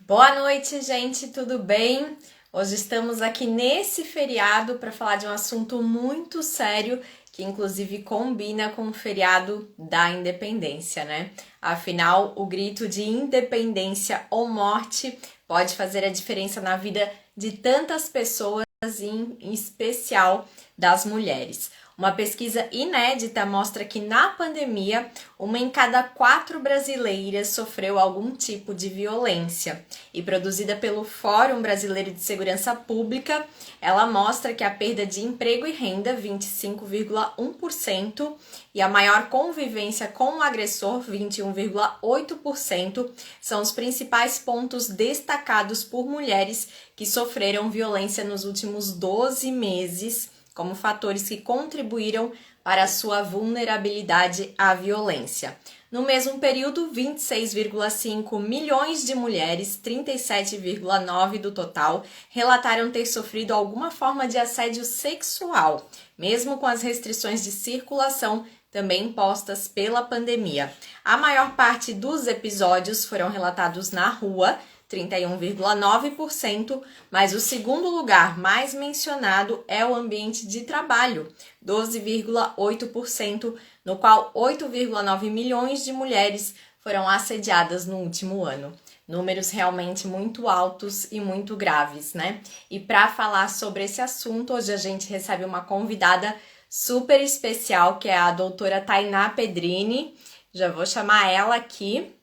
Boa noite, gente, tudo bem? Hoje estamos aqui nesse feriado para falar de um assunto muito sério que inclusive combina com o feriado da independência, né? Afinal, o grito de independência ou morte pode fazer a diferença na vida de tantas pessoas, em especial das mulheres. Uma pesquisa inédita mostra que na pandemia, uma em cada 4 brasileiras sofreu algum tipo de violência. E produzida pelo Fórum Brasileiro de Segurança Pública, ela mostra que a perda de emprego e renda, 25,1%, e a maior convivência com o agressor, 21,8%, são os principais pontos destacados por mulheres que sofreram violência nos últimos 12 meses como fatores que contribuíram para a sua vulnerabilidade à violência. No mesmo período, 26,5 milhões de mulheres, 37,9% do total, relataram ter sofrido alguma forma de assédio sexual, mesmo com as restrições de circulação também impostas pela pandemia. A maior parte dos episódios foram relatados na rua, 31,9%, mas o segundo lugar mais mencionado é o ambiente de trabalho, 12,8%, no qual 8,9 milhões de mulheres foram assediadas no último ano. Números realmente muito altos e muito graves, né? E para falar sobre esse assunto, hoje a gente recebe uma convidada super especial, que é a doutora Tainá Pedrini. Já vou chamar ela aqui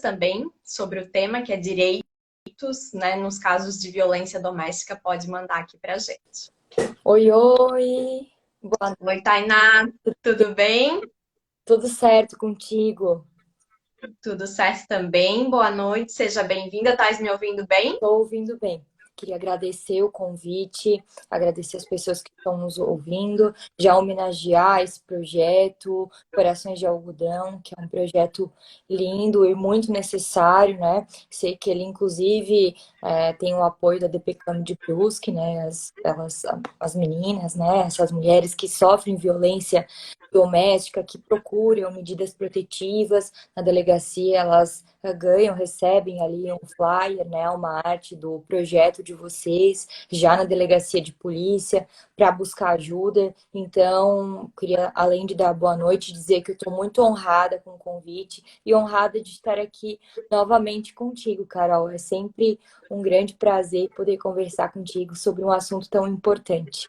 também sobre o tema, que é direitos, né, nos casos de violência doméstica, pode mandar aqui pra gente. Oi, oi! Boa Oi, Tainá, tudo bem? Tudo certo contigo? Tudo certo também, boa noite, seja bem-vinda, tá me ouvindo bem? Estou ouvindo bem. Queria agradecer o convite, agradecer as pessoas que estão nos ouvindo, já homenagear esse projeto Corações de Algodão, que é um projeto lindo e muito necessário, né? Sei que ele, inclusive, tem o apoio da DPCAM de Brusque, né? As meninas, né? Essas mulheres que sofrem violência doméstica, que procuram medidas protetivas na delegacia, elas ganham, recebem ali um flyer, né, uma arte do projeto de vocês, já na delegacia de polícia, para buscar ajuda. Então, queria, além de dar boa noite, dizer que eu estou muito honrada com o convite e honrada de estar aqui novamente contigo, Carol. É sempre um grande prazer poder conversar contigo sobre um assunto tão importante.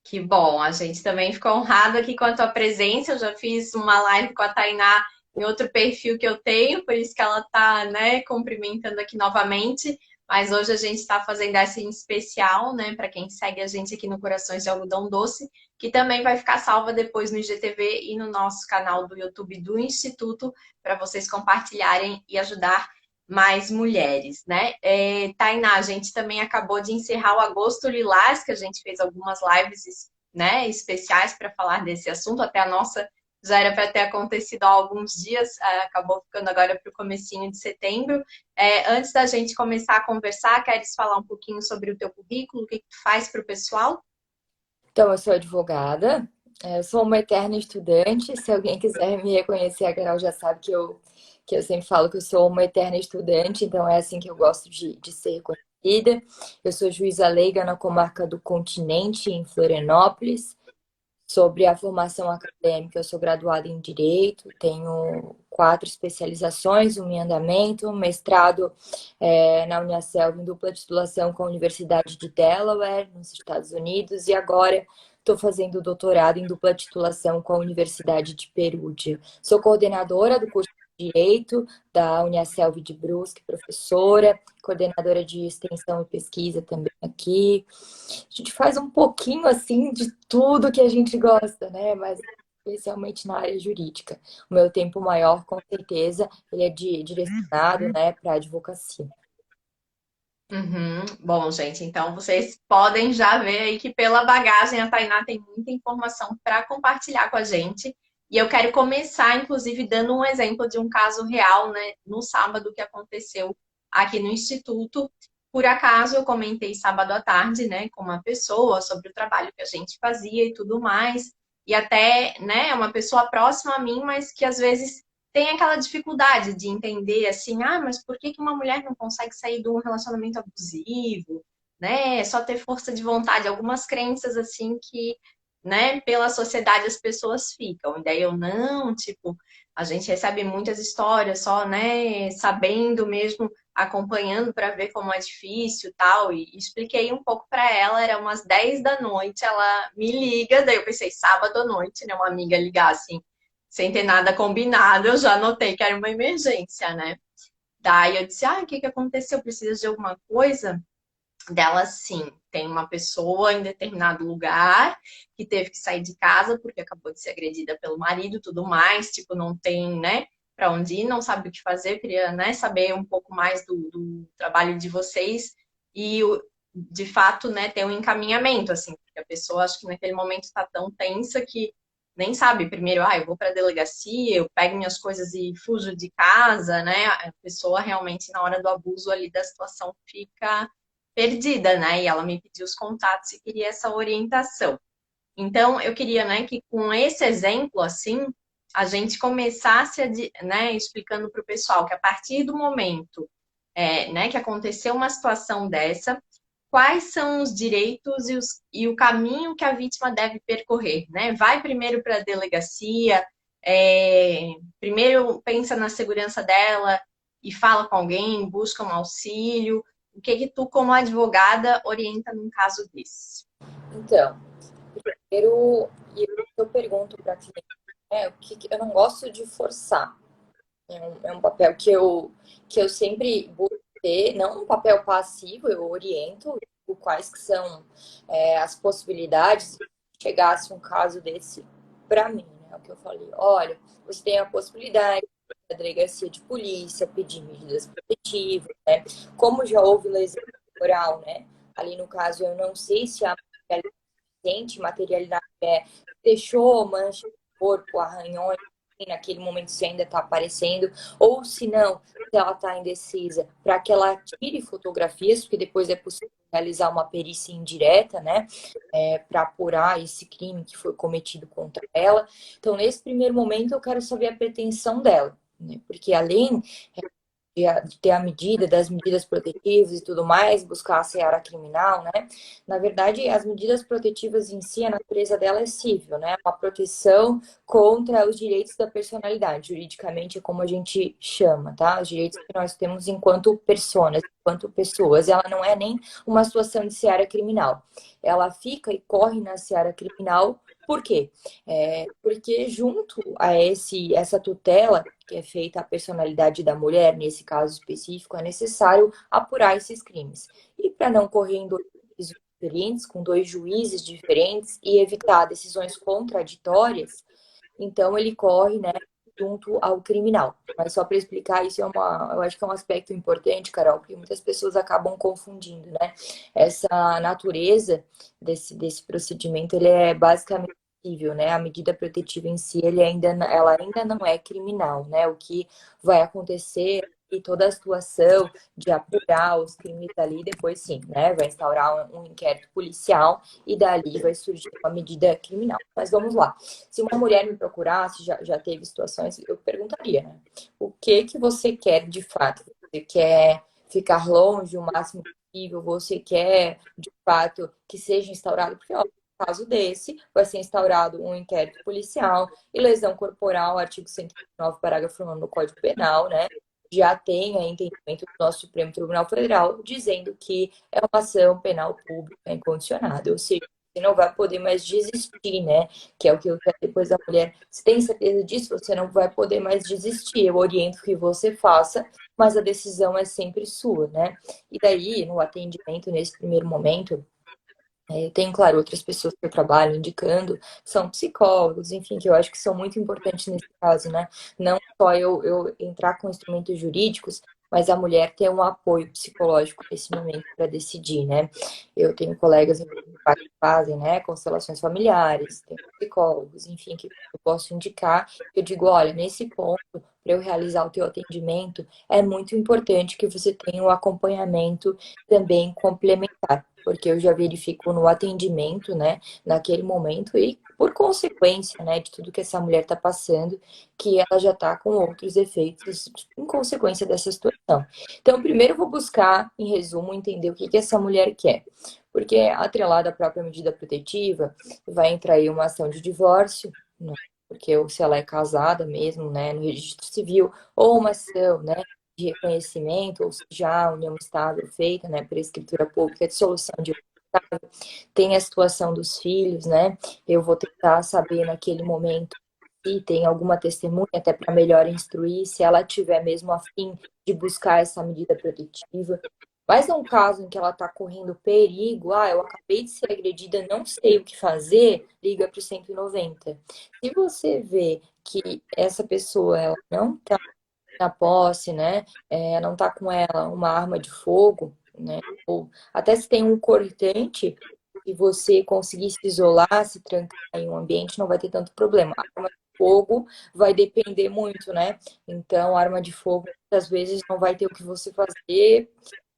Que bom, a gente também ficou honrado aqui com a tua presença. Eu já fiz uma live com a Tainá em outro perfil que eu tenho, por isso que ela tá, né, cumprimentando aqui novamente. Mas hoje a gente está fazendo essa em especial, né, para quem segue a gente aqui no Corações de Algodão Doce, que também vai ficar salva depois no IGTV e no nosso canal do YouTube do Instituto, para vocês compartilharem e ajudar mais mulheres, né? Tainá, a gente também acabou de encerrar o Agosto Lilás, que a gente fez algumas lives, né, especiais para falar desse assunto. Até a nossa já era para ter acontecido há alguns dias, acabou ficando agora para o comecinho de setembro. Antes da gente começar a conversar, queres falar um pouquinho sobre o teu currículo, o que tu faz para o pessoal? Então, eu sou advogada, eu sou uma eterna estudante. Se alguém quiser me reconhecer, a Carol já sabe que eu sempre falo que eu sou uma eterna estudante, então é assim que eu gosto de ser reconhecida. Eu sou juíza leiga na comarca do Continente, em Florianópolis. Sobre a formação acadêmica, eu sou graduada em Direito, tenho 4 especializações, uma em andamento, um mestrado na Uniaselv em dupla titulação com a Universidade de Delaware, nos Estados Unidos, e agora estou fazendo doutorado em dupla titulação com a Universidade de Perugia. Sou coordenadora do curso de Direito da Uniaselv de Brusque, professora, coordenadora de extensão e pesquisa também aqui. A gente faz um pouquinho assim de tudo que a gente gosta, né? Mas especialmente na área jurídica. O meu tempo maior, com certeza, ele é direcionado, né, para advocacia. Uhum. Bom, gente, então vocês podem já ver aí que pela bagagem a Tainá tem muita informação para compartilhar com a gente. E eu quero começar, inclusive, dando um exemplo de um caso real, né, no sábado que aconteceu aqui no Instituto. Por acaso eu comentei sábado à tarde, né, com uma pessoa sobre o trabalho que a gente fazia e tudo mais. E até, né, uma pessoa próxima a mim, mas que às vezes tem aquela dificuldade de entender assim, ah, mas por que que uma mulher não consegue sair de um relacionamento abusivo, né? É só ter força de vontade, algumas crenças assim que, né, pela sociedade as pessoas ficam. E daí eu não, tipo, a gente recebe muitas histórias só, né, sabendo mesmo, acompanhando para ver como é difícil, tal, e expliquei um pouco para ela, era umas 10 da noite, ela me liga, daí eu pensei sábado à noite, né, uma amiga ligar assim sem ter nada combinado, eu já notei que era uma emergência, né? Daí eu disse, ah, o que que aconteceu? Precisa de alguma coisa? Dela, sim, tem uma pessoa em determinado lugar que teve que sair de casa porque acabou de ser agredida pelo marido e tudo mais, tipo, não tem, né, para onde ir, não sabe o que fazer, eu queria, né, saber um pouco mais do trabalho de vocês e, de fato, né, ter um encaminhamento, assim, porque a pessoa, acho que naquele momento está tão tensa que nem sabe, primeiro, ah, eu vou para a delegacia, eu pego minhas coisas e fujo de casa, né, a pessoa realmente, na hora do abuso ali da situação, fica perdida, né? E ela me pediu os contatos e queria essa orientação. Então, eu queria, né, que com esse exemplo, assim, a gente começasse, né, explicando para o pessoal que a partir do momento, né, que aconteceu uma situação dessa, quais são os direitos e o caminho que a vítima deve percorrer, né? Vai primeiro para a delegacia, primeiro pensa na segurança dela e fala com alguém, busca um auxílio. O que que tu, como advogada, orienta num caso desse? Então, primeiro, eu pergunto para a cliente, né, eu não gosto de forçar. É um papel que eu sempre busco ter, não um papel passivo, eu oriento o quais que são as possibilidades se chegasse um caso desse para mim, né? O que eu falei, olha, você tem a possibilidade da delegacia de polícia pedir medidas protetivas, né? Como já houve lesão corporal, né? Ali no caso, eu não sei se a materialidade deixou mancha no corpo, arranhões, naquele momento se ainda está aparecendo, ou se não, se ela está indecisa, para que ela tire fotografias, porque depois é possível realizar uma perícia indireta, né, para apurar esse crime que foi cometido contra ela. Então, nesse primeiro momento, eu quero saber a pretensão dela, né, porque além de ter a medida das medidas protetivas e tudo mais, buscar a seara criminal, né? Na verdade, as medidas protetivas em si, a natureza dela é civil, né? Uma proteção contra os direitos da personalidade. Juridicamente é como a gente chama, tá? Os direitos que nós temos enquanto personas, enquanto pessoas. Ela não é nem uma situação de seara criminal. Ela fica e corre na seara criminal. Por quê? Porque junto a essa tutela que é feita à personalidade da mulher, nesse caso específico, é necessário apurar esses crimes. E para não correr em dois juízes diferentes, com dois juízes diferentes e evitar decisões contraditórias, então ele corre, né, junto ao criminal. Mas só para explicar, eu acho que é um aspecto importante, Carol, porque muitas pessoas acabam confundindo, né? Essa natureza desse procedimento, ele é basicamente civil, né? A medida protetiva em si, ela ainda não é criminal, né? O que vai acontecer e toda a situação de apurar os crimes ali, depois sim, né? Vai instaurar um inquérito policial e dali vai surgir uma medida criminal. Mas vamos lá. Se uma mulher me procurasse, já teve situações, eu perguntaria, né? O que que você quer de fato? Você quer ficar longe o máximo possível? Você quer, de fato, que seja instaurado? Porque, ó, no caso desse, vai ser instaurado um inquérito policial e lesão corporal, artigo 109, parágrafo 9 do Código Penal, né? Já tem a entendimento do nosso Supremo Tribunal Federal dizendo que é uma ação penal pública incondicionada, ou seja, você não vai poder mais desistir, né? Que é o que eu quero depois da mulher. Se tem certeza disso, você não vai poder mais desistir. Eu oriento que você faça, mas a decisão é sempre sua, né? E daí, no atendimento, nesse primeiro momento, tem, claro, outras pessoas que eu trabalho indicando, são psicólogos, enfim, que eu acho que são muito importantes nesse caso, né? Não só eu entrar com instrumentos jurídicos, mas a mulher ter um apoio psicológico nesse momento para decidir, né? Eu tenho colegas que fazem, né, constelações familiares, tem psicólogos, enfim, que eu posso indicar. Eu digo, olha, nesse ponto, para eu realizar o teu atendimento, é muito importante que você tenha um acompanhamento também complementar, porque eu já verifico no atendimento, né, naquele momento e por consequência, né, de tudo que essa mulher está passando, que ela já está com outros efeitos em consequência dessa situação. Então, primeiro eu vou buscar, em resumo, entender o que que essa mulher quer. Porque atrelada à própria medida protetiva, vai entrar aí uma ação de divórcio, né? Porque ou se ela é casada mesmo, né, no registro civil, ou uma ação, né, de reconhecimento, ou seja, a união estável feita, né, por escritura pública de solução de tem a situação dos filhos, né? Eu vou tentar saber naquele momento se tem alguma testemunha, até para melhor instruir, se ela tiver mesmo a fim de buscar essa medida protetiva. Mas num caso em que ela está correndo perigo, eu acabei de ser agredida, não sei o que fazer, liga para o 190. Se você vê que essa pessoa ela não está na posse, né? Não está com ela uma arma de fogo, né? Ou até se tem um cortante, e você conseguir se isolar, se trancar em um ambiente, não vai ter tanto problema. A arma de fogo vai depender muito, né? Então, a arma de fogo, às vezes, não vai ter o que você fazer,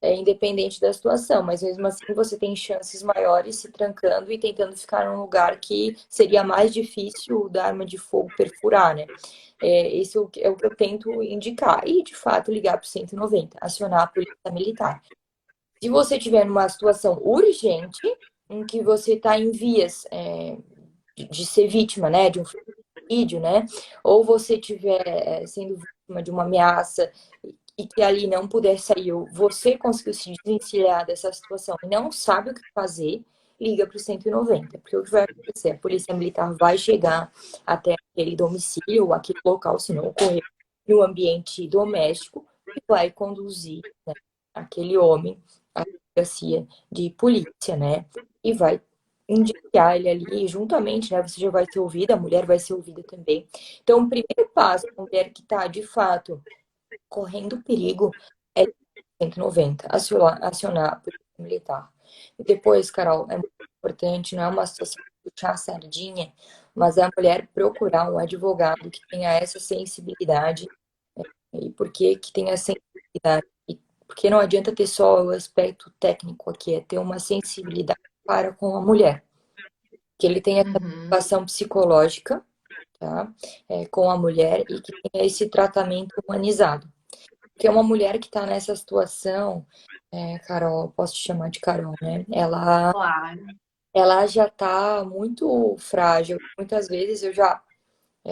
independente da situação, mas mesmo assim você tem chances maiores se trancando e tentando ficar num lugar que seria mais difícil da arma de fogo perfurar, né? Esse é o que eu tento indicar. E, de fato, ligar para o 190, acionar a polícia militar. Se você tiver numa situação urgente, em que você está em vias de ser vítima, né, de um vídeo, né? Ou você estiver sendo vítima de uma ameaça e que ali não puder sair, ou você conseguiu se desvencilhar dessa situação e não sabe o que fazer, liga para o 190, porque o que vai acontecer? A polícia militar vai chegar até aquele domicílio ou aquele local, se não ocorrer no ambiente doméstico, e vai conduzir, né, aquele homem à delegacia de polícia, né? E vai indicar ele ali juntamente, né? Você já vai ser ouvida, a mulher vai ser ouvida também. Então, o primeiro passo, a mulher que está, de fato, correndo perigo, é 190, acionar a polícia militar. E depois, Carol, é muito importante, não é uma situação de puxar a sardinha, mas é a mulher procurar um advogado que tenha essa sensibilidade. E por que tenha sensibilidade? Porque não adianta ter só o aspecto técnico aqui, é ter uma sensibilidade para com a mulher. Que ele tenha essa Uhum. preocupação psicológica, tá? Com a mulher e que tenha esse tratamento humanizado. Porque uma mulher que está nessa situação, Carol, posso te chamar de Carol, né? Claro. Ela já está muito frágil. Muitas vezes eu já,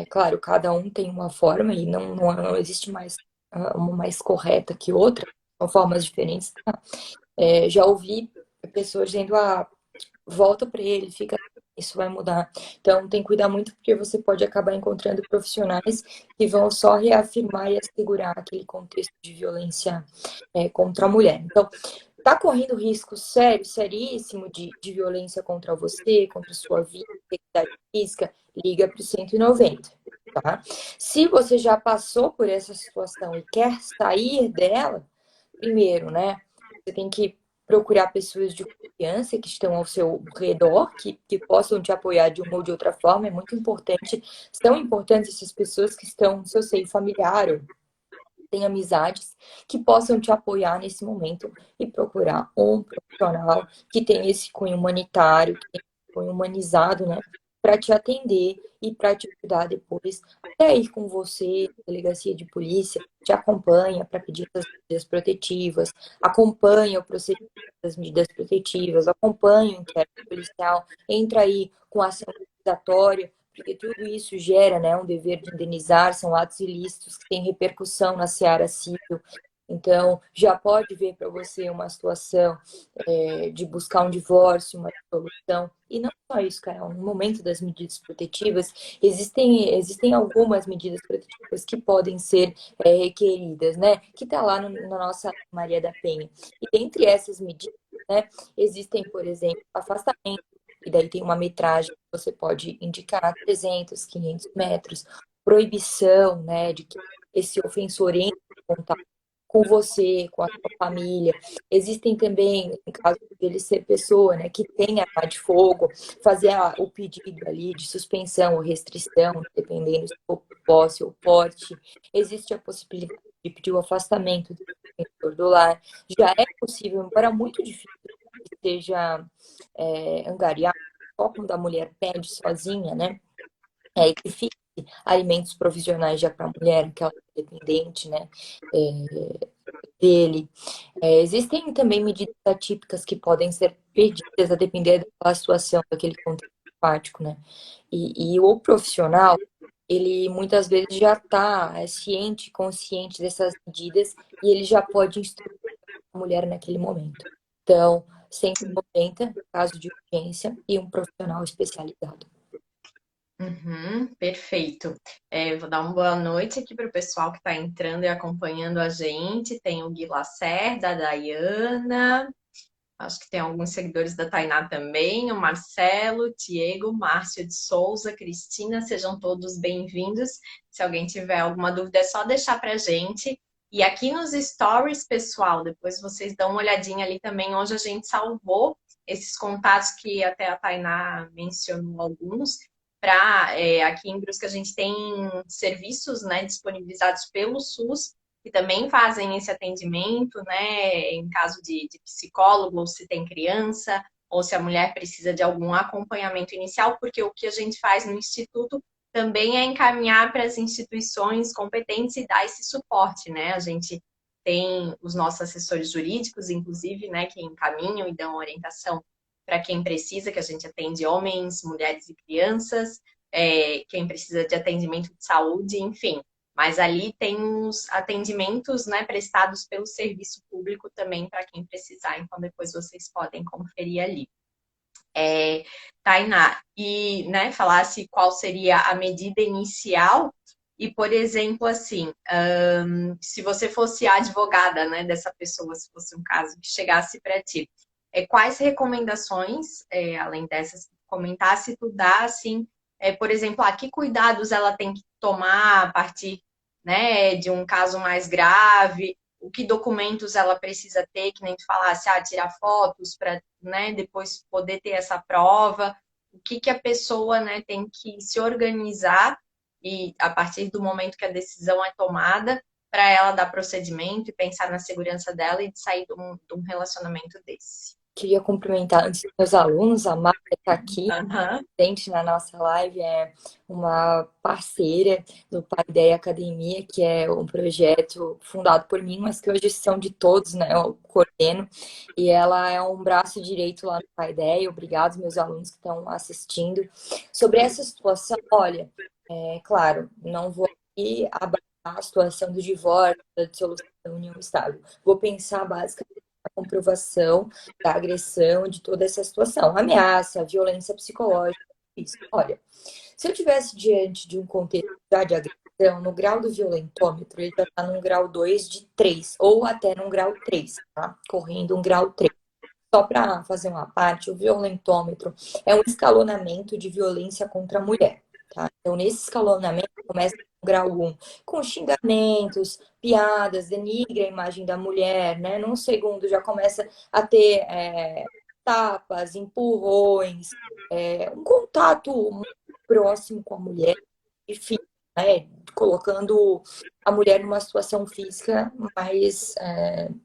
claro, cada um tem uma forma e não existe mais uma mais correta que outra, são formas diferentes. Tá? Já ouvi pessoas dizendo, volta para ele, fica, isso vai mudar. Então, tem que cuidar muito porque você pode acabar encontrando profissionais que vão só reafirmar e assegurar aquele contexto de violência contra a mulher. Então, tá correndo risco sério, seríssimo de violência contra você, contra a sua vida, integridade física, liga para o 190, tá? Se você já passou por essa situação e quer sair dela, primeiro, né? Você tem que procurar pessoas de confiança que estão ao seu redor, que possam te apoiar de uma ou de outra forma, é muito importante. São importantes essas pessoas que estão no seu seio familiar, ou tem amizades que possam te apoiar nesse momento e procurar um profissional que tenha esse cunho humanitário, que tenha esse cunho humanizado, né, para te atender e para te ajudar depois, até ir com você na delegacia de polícia, te acompanha para pedir as medidas protetivas, acompanha o procedimento das medidas protetivas, acompanha o inquérito policial, entra aí com ação acusatória, porque tudo isso gera, né, um dever de indenizar, são atos ilícitos que têm repercussão na seara civil. Então, já pode ver para você uma situação de buscar um divórcio, uma dissolução. E não só isso, Carol. No momento das medidas protetivas, existem algumas medidas protetivas que podem ser requeridas, né? Que está lá na nossa Maria da Penha. E dentre essas medidas, né, existem, por exemplo, afastamento, e daí tem uma metragem que você pode indicar 300, 500 metros, proibição, né, de que esse ofensor entre em contato com você, com a sua família. Existem também, em caso dele ser pessoa, né, que tem arma de fogo, fazer o pedido ali de suspensão ou restrição, dependendo se for posse ou porte. Existe a possibilidade de pedir o afastamento do defensor do lar. Já é possível, embora muito difícil que seja angariado, só quando a mulher pede sozinha, né? Que fique alimentos provisionais já para a mulher, que ela é dependente, né? Dele. Existem também medidas atípicas que podem ser pedidas a depender da situação, daquele contexto prático, né? E o profissional, ele muitas vezes já está ciente, consciente dessas medidas e ele já pode instruir a mulher naquele momento. Então, 190, caso de urgência, e um profissional especializado. Uhum, perfeito. Vou dar uma boa noite aqui para o pessoal que está entrando e acompanhando a gente. Tem o Gui Lacerda, a Dayana, acho que tem alguns seguidores da Tainá também, o Marcelo, Diego, Márcio de Souza, Cristina, sejam todos bem-vindos. Se alguém tiver alguma dúvida, é só deixar para a gente. E aqui nos stories, pessoal, depois vocês dão uma olhadinha ali também, onde a gente salvou esses contatos que até a Tainá mencionou alguns. Aqui em Brusque a gente tem serviços, né, disponibilizados pelo SUS que também fazem esse atendimento, né, em caso de psicólogo, ou se tem criança, ou se a mulher precisa de algum acompanhamento inicial, porque o que a gente faz no Instituto também é encaminhar para as instituições competentes e dar esse suporte, né? A gente tem os nossos assessores jurídicos, inclusive, né, que encaminham e dão orientação para quem precisa, que a gente atende homens, mulheres e crianças, quem precisa de atendimento de saúde, enfim. Mas ali tem os atendimentos, né, prestados pelo serviço público também para quem precisar. Então, depois vocês podem conferir ali. Tainá, e né, falasse qual seria a medida inicial e, por exemplo, assim, se você fosse a advogada, né, dessa pessoa, se fosse um caso que chegasse para ti, quais recomendações, além dessas que comentasse, tu dá, assim, por exemplo, que cuidados ela tem que tomar a partir, né, de um caso mais grave, o que documentos ela precisa ter, que nem tu falasse, tirar fotos para, né, depois poder ter essa prova, o que a pessoa, né, tem que se organizar e a partir do momento que a decisão é tomada, para ela dar procedimento e pensar na segurança dela e de sair de um relacionamento desse. Queria cumprimentar antes dos meus alunos, a Marta está aqui, presente na nossa live, é uma parceira do Pai Ideia Academia, que é um projeto fundado por mim, mas que hoje são de todos, né? Eu coordeno, e ela é um braço direito lá no Pai Ideia. Obrigado, meus alunos que estão assistindo. Sobre essa situação, olha, claro, não vou aqui abarcar a situação do divórcio, da dissolução da união estável. Vou pensar basicamente a comprovação da agressão, de toda essa situação, ameaça, violência psicológica, isso. Olha, se eu tivesse diante de um contexto de agressão, no grau do violentômetro, ele já está num grau 2 de 3, ou até num grau 3, tá? Correndo um grau 3. Só para fazer uma parte, o violentômetro é um escalonamento de violência contra a mulher, tá? Então, nesse escalonamento, começa com o grau 1, com xingamentos, piadas, denigra a imagem da mulher, né? Num segundo, já começa a ter tapas, empurrões, um contato muito próximo com a mulher, enfim, né? Colocando a mulher numa situação física mais,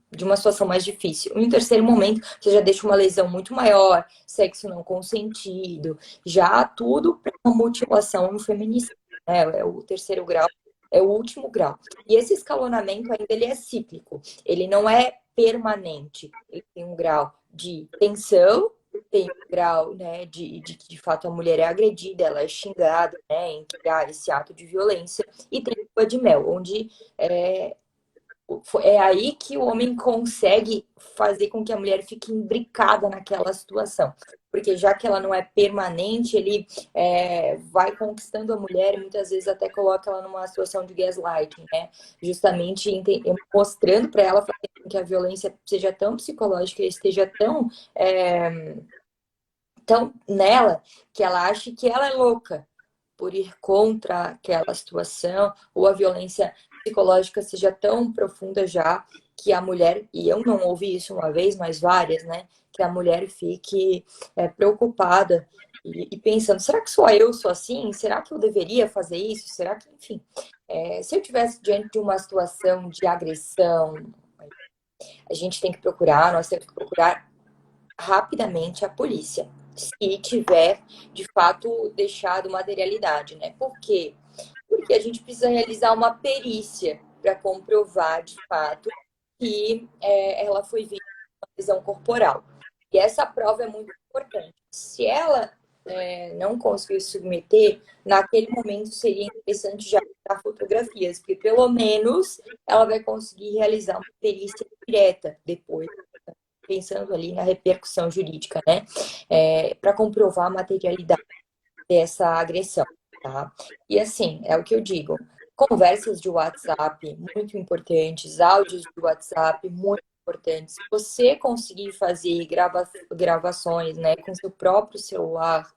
de uma situação mais difícil. Em um terceiro momento, você já deixa uma lesão muito maior, sexo não consentido, já tudo para uma mutilação no feminicídio, né? É o terceiro grau, é o último grau. E esse escalonamento ainda ele é cíclico, ele não é permanente, ele tem um grau de tensão, tem um grau, né, de que de fato a mulher é agredida, ela é xingada, né, em criar esse ato de violência, e tem a lua de mel, onde é aí que o homem consegue fazer com que a mulher fique imbricada naquela situação. Porque já que ela não é permanente, ele vai conquistando a mulher e muitas vezes até coloca ela numa situação de gaslighting, né? Justamente mostrando para ela que a violência seja tão psicológica e esteja tão nela que ela acha que ela é louca por ir contra aquela situação, ou a violência psicológica seja tão profunda já que a mulher, e eu não ouvi isso uma vez, mas várias, né? Que a mulher fique preocupada e pensando, será que só eu sou assim? Será que eu deveria fazer isso? Será que, enfim, se eu tivesse diante de uma situação de agressão, a gente tem que procurar, nós temos que procurar rapidamente a polícia, se tiver de fato deixado materialidade, né? Por quê? Porque a gente precisa realizar uma perícia para comprovar de fato que ela foi vítima de uma lesão corporal. E essa prova é muito importante. Se ela não conseguir se submeter, naquele momento seria interessante já tirar fotografias, porque pelo menos ela vai conseguir realizar uma perícia direta depois, pensando ali na repercussão jurídica, né? Para comprovar a materialidade dessa agressão, tá? E assim, é o que eu digo, conversas de WhatsApp muito importantes, áudios de WhatsApp muito importantes. Se você conseguir fazer gravações, né, com seu próprio celular,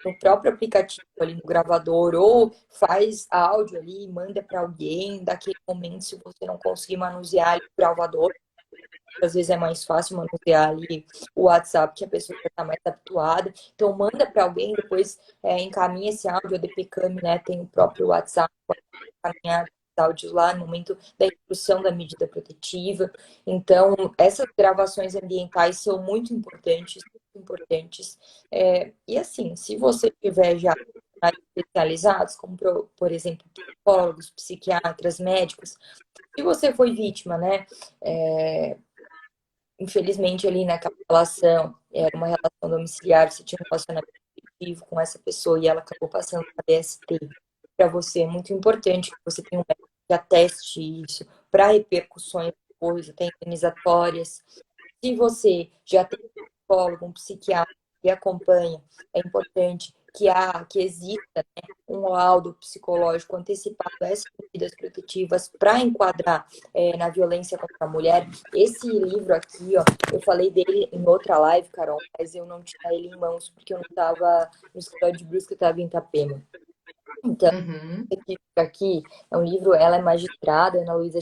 no próprio aplicativo ali no gravador, ou faz áudio ali, manda para alguém, daquele momento, se você não conseguir manusear o gravador, às vezes é mais fácil manusear ali o WhatsApp, que a pessoa já está mais habituada. Então, manda para alguém, depois encaminha esse áudio, a DPCAM, né? Tem o próprio WhatsApp, pode encaminhar os áudios lá no momento da execução da medida protetiva. Então, essas gravações ambientais são muito importantes, muito importantes. E assim, se você tiver já especializados, como por exemplo, psicólogos, psiquiatras, médicos, se você foi vítima, né? Infelizmente, ali naquela relação, era uma relação domiciliar, você tinha um relacionamento afetivo com essa pessoa e ela acabou passando uma DST para você. É muito importante que você tenha um médico que ateste isso para repercussões depois, até indenizatórias. Se você já tem um psicólogo, um psiquiatra que acompanha, é importante que exista, né, um laudo psicológico antecipado a essas medidas protetivas para enquadrar na violência contra a mulher. Esse livro aqui, ó, eu falei dele em outra live, Carol, mas eu não tinha ele em mãos porque eu não estava no escritório de Brusque, eu estava em Itapema. Então, Uhum. esse livro aqui é um livro, ela é magistrada, Ana Luísa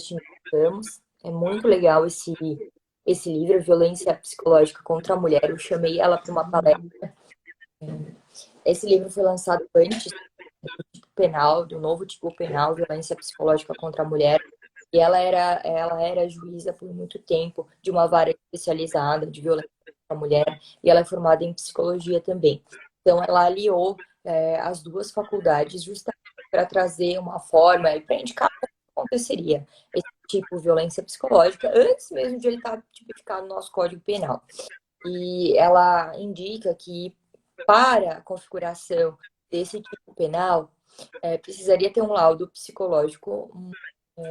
Ramos. É muito legal esse livro, Violência Psicológica contra a Mulher. Eu chamei ela para uma palestra. Esse livro foi lançado antes do tipo penal, do novo tipo penal, Violência Psicológica contra a Mulher. E ela era juíza por muito tempo de uma vara especializada de violência contra a mulher. E ela é formada em psicologia também. Então, ela aliou as duas faculdades justamente para trazer uma forma e para indicar como aconteceria esse tipo de violência psicológica antes mesmo de ele estar tipificado no nosso Código Penal. E ela indica que para a configuração desse tipo penal, precisaria ter um laudo psicológico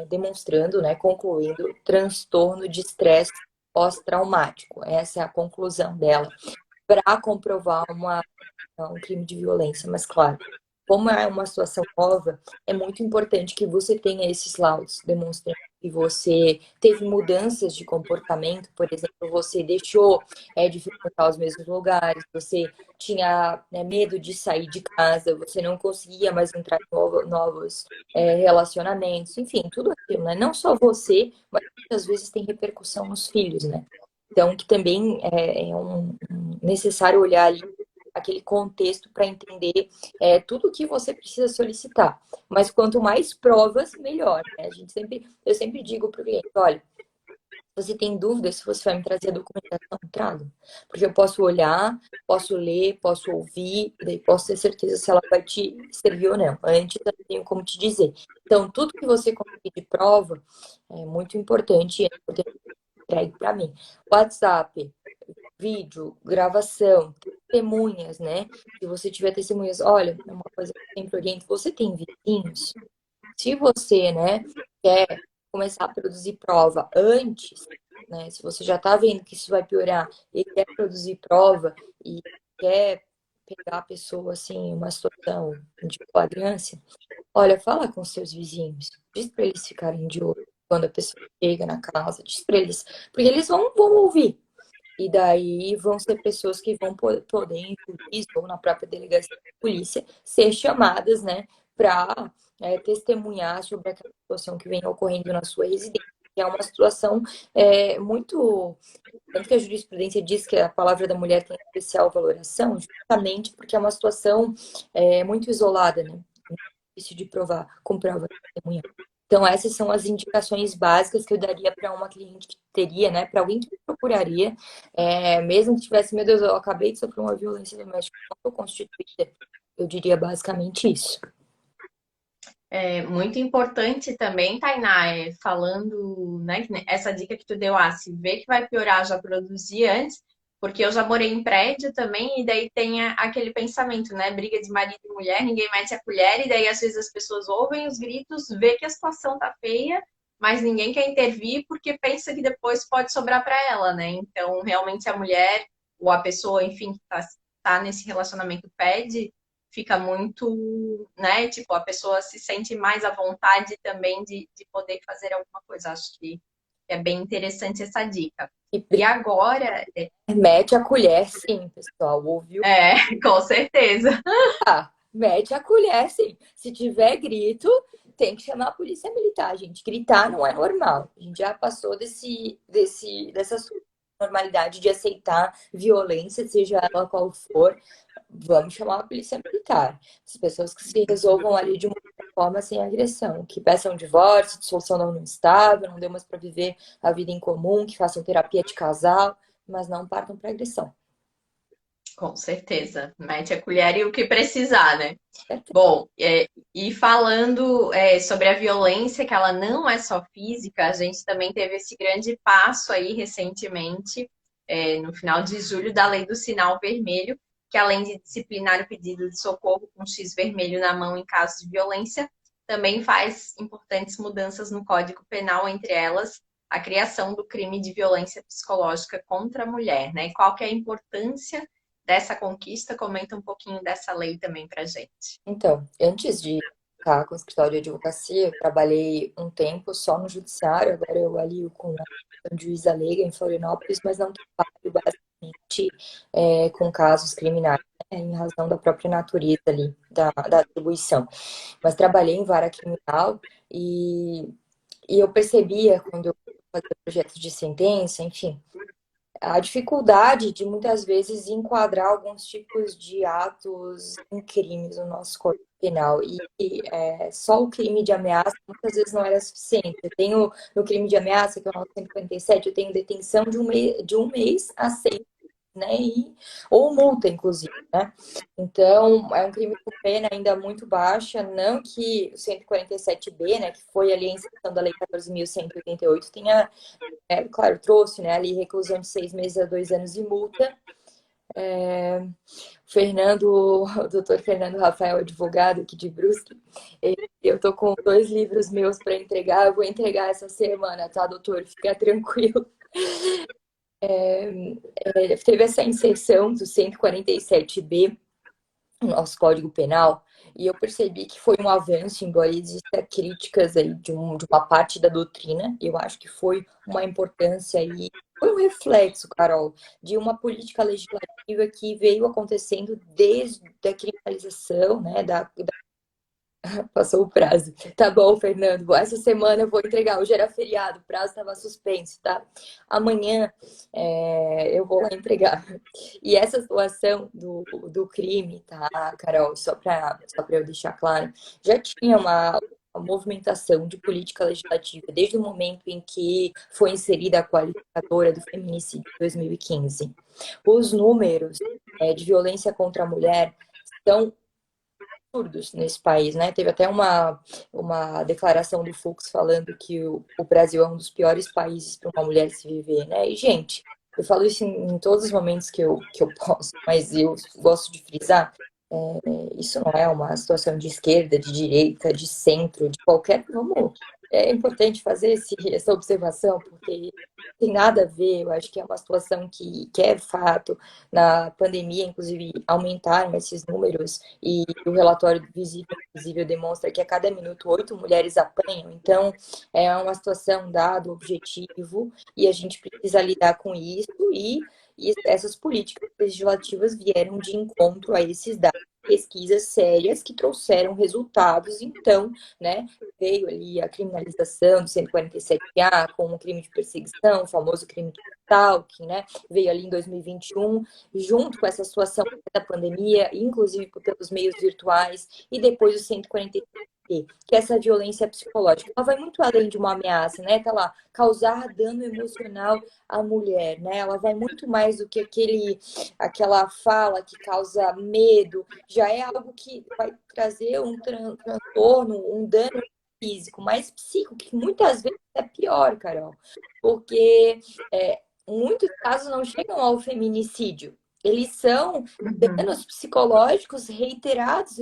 demonstrando, né, concluindo transtorno de estresse pós-traumático. Essa é a conclusão dela, para comprovar um crime de violência. Mas, claro, como é uma situação nova, é muito importante que você tenha esses laudos demonstrando que você teve mudanças de comportamento, por exemplo, você deixou de frequentar os mesmos lugares, você tinha, né, medo de sair de casa, você não conseguia mais entrar em novos relacionamentos, enfim, tudo aquilo, né? Não só você, mas muitas vezes tem repercussão nos filhos, né? Então, que também é necessário olhar ali aquele contexto para entender tudo o que você precisa solicitar. Mas quanto mais provas, melhor, né? Eu sempre digo para o cliente, olha, se você tem dúvida se você vai me trazer a documentação, traga. Porque eu posso olhar, posso ler, posso ouvir, daí posso ter certeza se ela vai te servir ou não. Antes eu não tenho como te dizer. Então, tudo que você conseguir de prova é muito importante e é importante entregue para mim. WhatsApp, vídeo, gravação, testemunhas, né? Se você tiver testemunhas, olha, é uma coisa que eu sempre oriento, você tem vizinhos? Se você, né, quer começar a produzir prova antes, né? Se você já está vendo que isso vai piorar e quer produzir prova e quer pegar a pessoa assim, em uma situação de flagrância, olha, fala com seus vizinhos, diz para eles ficarem de olho quando a pessoa chega na casa, diz para eles, porque eles vão ouvir. E daí vão ser pessoas que vão poder, em juízo ou na própria delegacia de polícia, ser chamadas, né, para testemunhar sobre aquela situação que vem ocorrendo na sua residência. Que é uma situação muito. Tanto que a jurisprudência diz que a palavra da mulher tem especial valoração, justamente porque é uma situação muito isolada, né? Difícil de provar, com prova testemunhal. Então, essas são as indicações básicas que eu daria para uma cliente que teria, né? Para alguém que procuraria, mesmo que tivesse, meu Deus, eu acabei de sofrer uma violência doméstica, não estou constituída. Eu diria basicamente isso. É muito importante também, Tainá, falando, né, essa dica que tu deu, se vê que vai piorar, já produzir antes, porque eu já morei em prédio também, e daí tem aquele pensamento, né, briga de marido e mulher, ninguém mete a colher, e daí às vezes as pessoas ouvem os gritos, vê que a situação tá feia, mas ninguém quer intervir porque pensa que depois pode sobrar para ela, né? Então, realmente a mulher ou a pessoa, enfim, que tá nesse relacionamento pede, fica muito, né? Tipo, a pessoa se sente mais à vontade também de poder fazer alguma coisa. Acho que é bem interessante essa dica. E agora. Mete a colher, sim, pessoal, ouviu? Com certeza. Mete a colher, sim. Se tiver grito, tem que chamar a polícia militar, gente. Gritar não é normal. A gente já passou dessa normalidade de aceitar violência, seja ela qual for. Vamos chamar a polícia militar. As pessoas que se resolvam ali de uma forma sem agressão, que peçam divórcio, dissolução da união estável, não dê mais para viver a vida em comum, que façam terapia de casal, mas não partam para agressão. Com certeza. Mete a colher e o que precisar, né? Bom, e falando sobre a violência, que ela não é só física, a gente também teve esse grande passo aí recentemente, no final de julho, da lei do sinal vermelho, que além de disciplinar o pedido de socorro com X vermelho na mão em caso de violência, também faz importantes mudanças no Código Penal, entre elas a criação do crime de violência psicológica contra a mulher, né? Qual que é a importância dessa conquista? Comenta um pouquinho dessa lei também pra gente. Então, antes de ficar com o escritório de advocacia, eu trabalhei um tempo só no judiciário, agora eu alio com a juíza leiga em Florianópolis, mas não trabalho basicamente com casos criminais, né, em razão da própria natureza ali, da atribuição. Mas trabalhei em vara criminal e eu percebia quando eu fazia projetos de sentença, enfim, a dificuldade de muitas vezes enquadrar alguns tipos de atos em crimes no nosso Código Penal. Só o crime de ameaça muitas vezes não era suficiente. Eu tenho no crime de ameaça, que é o 957, eu tenho detenção de um mês a 6, né? Ou multa, inclusive, né? Então, é um crime com pena ainda muito baixa, não que o 147B, né, que foi ali a inserção da Lei 14.188, tenha claro, trouxe, né, ali reclusão de 6 meses a 2 anos e multa. O doutor Fernando Rafael, advogado aqui de Brusque, eu tô com 2 livros meus para entregar, eu vou entregar essa semana, tá, doutor? Fica tranquilo. Teve essa inserção do 147B no nosso Código Penal, e eu percebi que foi um avanço, embora exista críticas aí de uma parte da doutrina. Eu acho que foi uma importância e foi um reflexo, Carol, de uma política legislativa que veio acontecendo desde a criminalização, né, Passou o prazo. Tá bom, Fernando. Essa semana eu vou entregar. Hoje era feriado, o prazo estava suspenso, tá? Amanhã eu vou lá entregar. E essa situação do crime, tá, Carol? Só para eu deixar claro, já tinha uma movimentação de política legislativa desde o momento em que foi inserida a qualificadora do feminicídio em 2015. Os números de violência contra a mulher estão absurdos nesse país, né? Teve até uma declaração do Fux falando que o Brasil é um dos piores países para uma mulher se viver, né? E, gente, eu falo isso em todos os momentos que eu posso, mas eu gosto de frisar, isso não é uma situação de esquerda, de direita, de centro, de qualquer... É importante fazer essa observação, porque tem nada a ver, eu acho que é uma situação que é fato. Na pandemia, inclusive, aumentaram esses números e o relatório do Visível Invisível demonstra que a cada minuto 8 mulheres apanham. Então, é uma situação, dado, objetivo, e a gente precisa lidar com isso, e essas políticas legislativas vieram de encontro a esses dados. pesquisas sérias que trouxeram resultados. Então, né, veio ali a criminalização do 147A com o crime de perseguição, o famoso crime de stalking, né? Veio ali em 2021, junto com essa situação da pandemia, inclusive pelos meios virtuais, e depois o 147, que é essa violência psicológica. Ela vai muito além de uma ameaça, né? Tá lá, causar dano emocional à mulher, né? Ela vai muito mais do que aquela fala que causa medo, já é algo que vai trazer um transtorno, um dano físico, mas psíquico, que muitas vezes é pior, Carol, porque muitos casos não chegam ao feminicídio. Eles são danos psicológicos reiterados,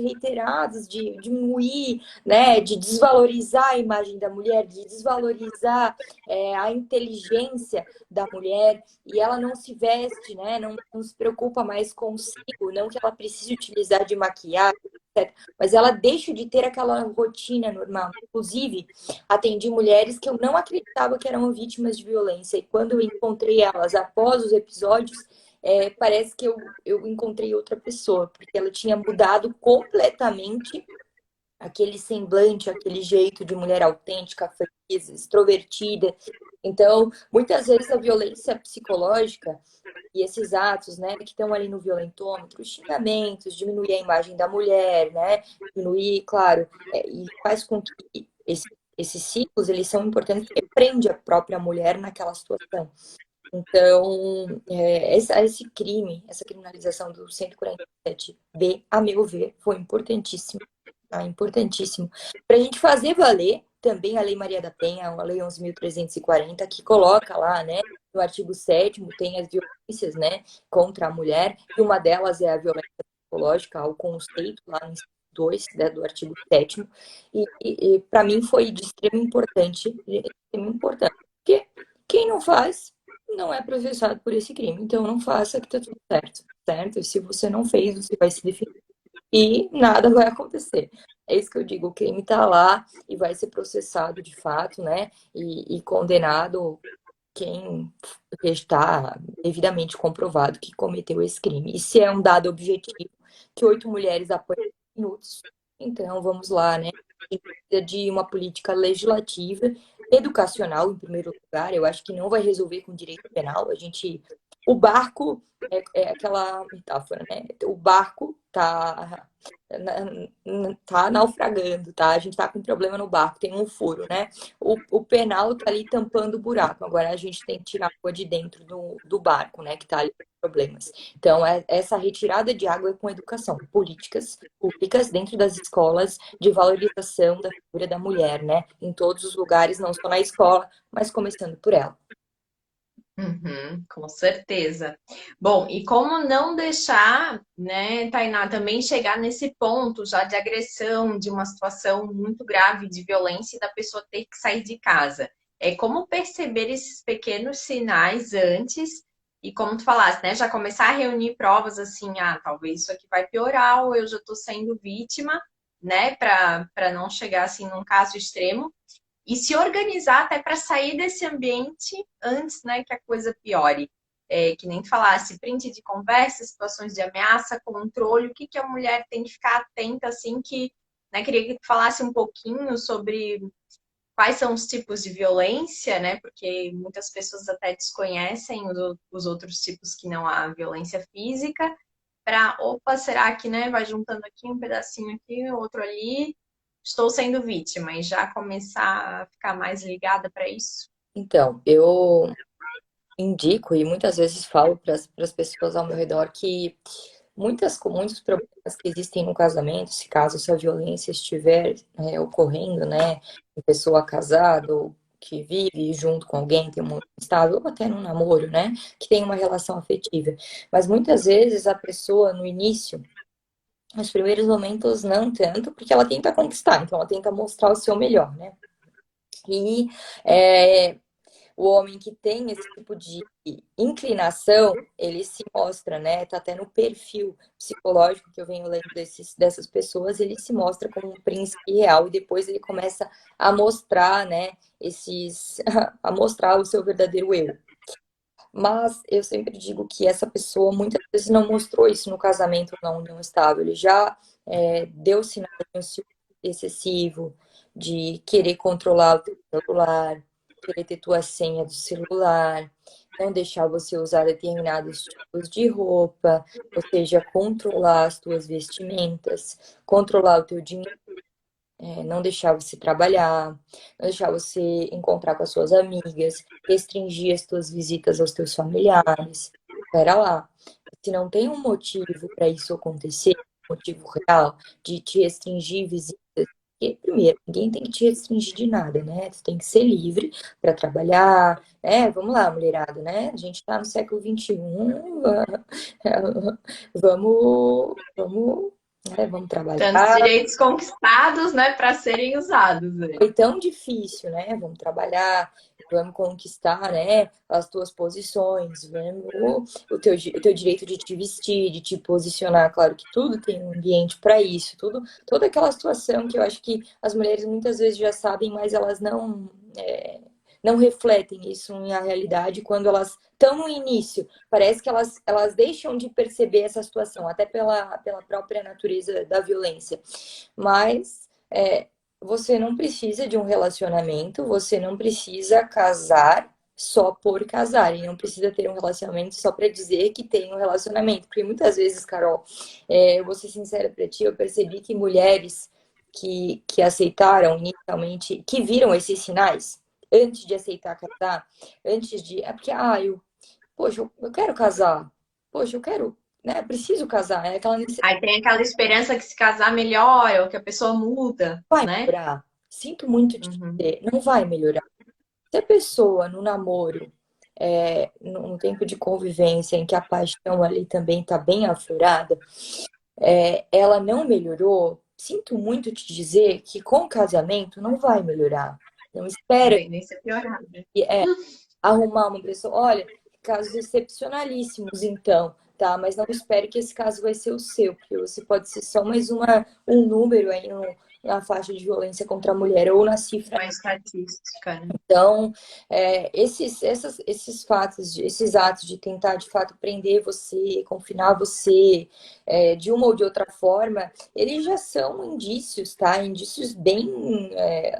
de diminuir, né, de desvalorizar a imagem da mulher, de desvalorizar a inteligência da mulher, e ela não se veste, né, não se preocupa mais consigo, não que ela precise utilizar de maquiagem, etc. Mas ela deixa de ter aquela rotina normal. Inclusive, atendi mulheres que eu não acreditava que eram vítimas de violência, e quando eu encontrei elas após os episódios, parece que eu encontrei outra pessoa, porque ela tinha mudado completamente aquele semblante, aquele jeito de mulher autêntica, feliz, extrovertida. Então, muitas vezes a violência psicológica e esses atos, né, que estão ali no violentômetro, os xingamentos, diminuir a imagem da mulher, né, diminuir, claro, e faz com que esses ciclos, eles são importantes porque prende a própria mulher naquela situação. Então, esse crime, essa criminalização do 147B, a meu ver, foi importantíssimo, tá? Importantíssimo. Para a gente fazer valer também a Lei Maria da Penha, a Lei 11.340, que coloca lá, né, no artigo 7º, tem as violências, né, contra a mulher, e uma delas é a violência psicológica, o conceito lá no inciso 2, né, do artigo 7º, e para mim foi de extrema importância, porque quem não faz não é processado por esse crime. Então, não faça que tá tudo certo, certo? E se você não fez, você vai se defender e nada vai acontecer. É isso que eu digo, o crime está lá e vai ser processado de fato, né? E condenado quem está devidamente comprovado que cometeu esse crime. E se é um dado objetivo que 8 mulheres apanham em minutos, então vamos lá, né? Precisa de uma política legislativa, educacional, em primeiro lugar. Eu acho que não vai resolver com direito penal. O barco é aquela metáfora, né? O barco tá naufragando, tá? A gente tá com problema no barco, tem um furo, né? O penal tá ali tampando o buraco. Agora a gente tem que tirar água de dentro do barco, né? Que tá ali com problemas. Então, essa retirada de água é com educação, políticas públicas dentro das escolas de valorização da figura da mulher, né? Em todos os lugares, não só na escola, mas começando por ela. Uhum, com certeza. Bom, e como não deixar, né, Tainá, também chegar nesse ponto já de agressão, de uma situação muito grave de violência e da pessoa ter que sair de casa? É como perceber esses pequenos sinais antes e como tu falaste, né, já começar a reunir provas assim, talvez isso aqui vai piorar ou eu já estou sendo vítima, né, para não chegar assim num caso extremo e se organizar até para sair desse ambiente antes, né, que a coisa piore. Que nem falasse, print de conversa, situações de ameaça, controle, o que, que a mulher tem que ficar atenta, assim, que, né, queria que tu falasse um pouquinho sobre quais são os tipos de violência, né, porque muitas pessoas até desconhecem os outros tipos que não há violência física, para, opa, será que, né, vai juntando aqui um pedacinho aqui, outro ali, estou sendo vítima e já começar a ficar mais ligada para isso? Então, eu indico e muitas vezes falo para as pessoas ao meu redor que muitos problemas que existem no casamento, se caso essa violência estiver ocorrendo, né, em pessoa casada ou que vive junto com alguém, tem um estável, ou até num namoro, né, que tem uma relação afetiva. Mas muitas vezes a pessoa, no início, nos primeiros momentos, não tanto, porque ela tenta conquistar, então ela tenta mostrar o seu melhor, né? E é, o homem que tem esse tipo de inclinação, ele se mostra, né? Tá até no perfil psicológico que eu venho lendo dessas pessoas, ele se mostra como um príncipe real e depois ele começa a mostrar, né? A mostrar o seu verdadeiro eu. Mas eu sempre digo que essa pessoa muitas vezes não mostrou isso no casamento na união estável. Ele já deu sinal de um ciúme excessivo, de querer controlar o teu celular, querer ter tua senha do celular, não deixar você usar determinados tipos de roupa, ou seja, controlar as tuas vestimentas, controlar o teu dinheiro, não deixar você trabalhar, não deixar você encontrar com as suas amigas, restringir as tuas visitas aos teus familiares. Espera lá. Se não tem um motivo para isso acontecer, um motivo real de te restringir visitas, porque, primeiro, ninguém tem que te restringir de nada, né? Tu tem que ser livre para trabalhar, né? Vamos lá, mulherada, né? A gente está no século XXI, vamos Tantos trabalhar. direitos conquistados, né, para serem usados, né? Foi tão difícil, né? Vamos trabalhar, vamos conquistar, né? As tuas posições, vamos o teu direito de te vestir, de te posicionar. Claro que tudo tem um ambiente para isso, tudo, toda aquela situação que eu acho que as mulheres muitas vezes já sabem, mas elas não refletem isso na realidade quando elas estão no início. Parece que elas deixam de perceber essa situação, até pela própria natureza da violência. Mas você não precisa de um relacionamento, você não precisa casar só por casar, e não precisa ter um relacionamento só para dizer que tem um relacionamento. Porque muitas vezes, Carol, eu vou ser sincera para ti, eu percebi que mulheres que aceitaram inicialmente, que viram esses sinais antes de aceitar casar, antes de. É porque, poxa, eu quero casar, poxa, eu quero, né? Preciso casar, é aquela necessidade. Aí tem aquela esperança que se casar melhora ou que a pessoa muda, Vai né? melhorar. Sinto muito te Uhum. dizer, não vai melhorar. Se a pessoa no namoro, num tempo de convivência em que a paixão ali também está bem aflorada, ela não melhorou, sinto muito te dizer que com o casamento não vai melhorar. Não A espera tendência é piorar, né? que arrumar uma pessoa. Olha, casos excepcionalíssimos, então, tá? Mas não espere que esse caso vai ser o seu, porque você pode ser só mais um número aí na faixa de violência contra a mulher ou na cifra. Uma estatística, né? Então, esses fatos, esses atos de tentar de fato prender você, confinar você, de uma ou de outra forma, eles já são indícios, tá? Indícios bem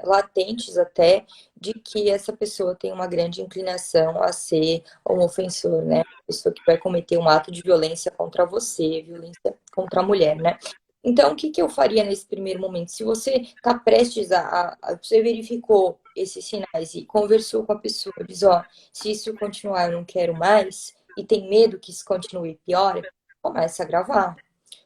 latentes até de que essa pessoa tem uma grande inclinação a ser um ofensor, né? Pessoa que vai cometer um ato de violência contra você, violência contra a mulher, né? Então, o que que eu faria nesse primeiro momento? Se você está prestes você verificou esses sinais e conversou com a pessoa, diz, ó, se isso continuar, eu não quero mais, e tem medo que isso continue pior, começa a gravar.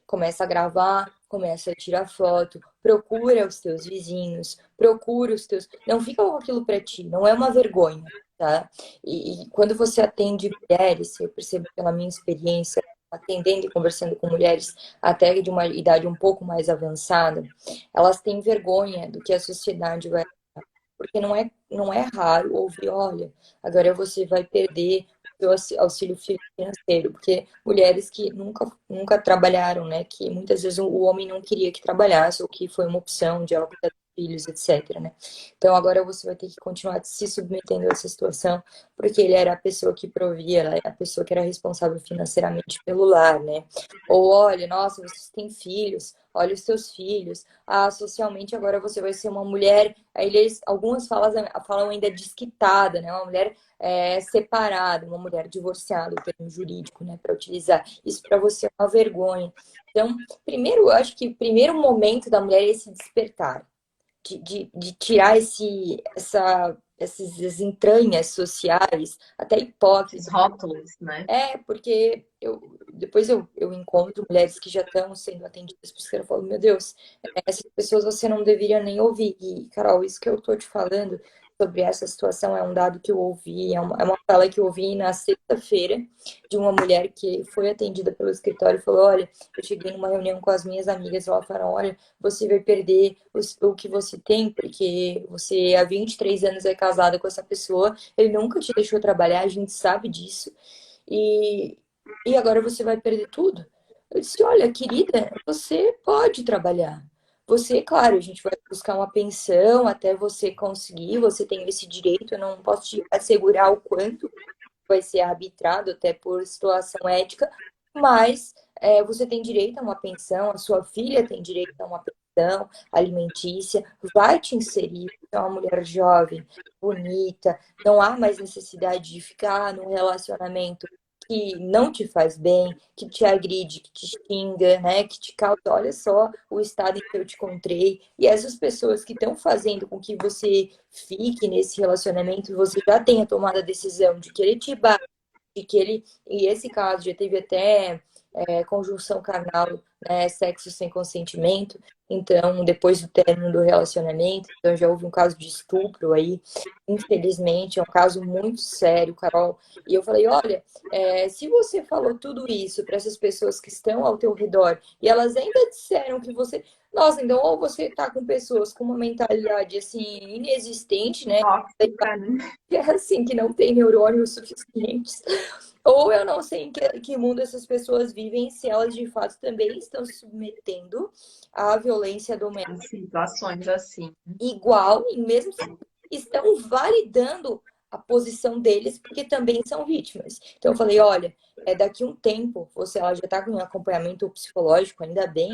Começa a gravar, começa a tirar foto, procura os teus vizinhos, procura os teus. Não fica com aquilo para ti, não é uma vergonha, tá? E quando você atende mulheres, eu percebo pela minha experiência, atendendo e conversando com mulheres até de uma idade um pouco mais avançada, elas têm vergonha do que a sociedade vai. Porque não é raro ouvir, olha, agora você vai perder o seu auxílio financeiro, porque mulheres que nunca trabalharam, né, que muitas vezes o homem não queria que trabalhasse, ou que foi uma opção de algo para filhos, etc, né? Então agora você vai ter que continuar se submetendo a essa situação, porque ele era a pessoa que provia, ela era a pessoa que era responsável financeiramente pelo lar, né? Ou olha, nossa, vocês têm filhos, olha os seus filhos, socialmente agora você vai ser uma mulher. Aí algumas falam ainda desquitada, né? Uma mulher separada, uma mulher divorciada, o termo jurídico, né? Para utilizar. Isso para você é uma vergonha. Então, primeiro, eu acho que o primeiro momento da mulher é esse despertar, de tirar essas entranhas sociais, até Esses hipócritas. rótulos, né? Porque depois eu encontro mulheres que já estão sendo atendidas por isso que eu falo, meu Deus, essas pessoas você não deveria nem ouvir. E, Carol, isso que eu tô te falando sobre essa situação é um dado que eu ouvi, é uma fala que eu ouvi na sexta-feira de uma mulher que foi atendida pelo escritório e falou, olha, eu cheguei numa reunião com as minhas amigas e elas falaram, olha, você vai perder o que você tem, porque você há 23 anos é casada com essa pessoa, ele nunca te deixou trabalhar, a gente sabe disso. E, e agora você vai perder tudo? Eu disse, olha, querida, você pode trabalhar. Você, claro, a gente vai buscar uma pensão até você conseguir, você tem esse direito, eu não posso te assegurar o quanto, vai ser arbitrado até por situação ética, mas você tem direito a uma pensão, a sua filha tem direito a uma pensão alimentícia, vai te inserir, você é uma mulher jovem, bonita, não há mais necessidade de ficar num relacionamento que não te faz bem, que te agride, que te xinga, né, que te causa, olha só o estado em que eu te encontrei, e essas pessoas que estão fazendo com que você fique nesse relacionamento, você já tenha tomado a decisão de querer te bater, de que ele, e esse caso já teve até conjunção carnal, né, sexo sem consentimento, então depois do término do relacionamento, então já houve um caso de estupro aí, infelizmente, é um caso muito sério, Carol, e eu falei, olha, se você falou tudo isso para essas pessoas que estão ao teu redor, e elas ainda disseram que você, nossa, então ou você está com pessoas com uma mentalidade assim inexistente, né, Tóxica, né? que é assim, que não tem neurônios suficientes, ou eu não sei em que mundo essas pessoas vivem, se elas de fato também estão se submetendo à violência doméstica As situações assim. igual, e mesmo se estão validando a posição deles, porque também são vítimas. Então eu falei, olha, daqui um tempo, ela já está com um acompanhamento psicológico, ainda bem,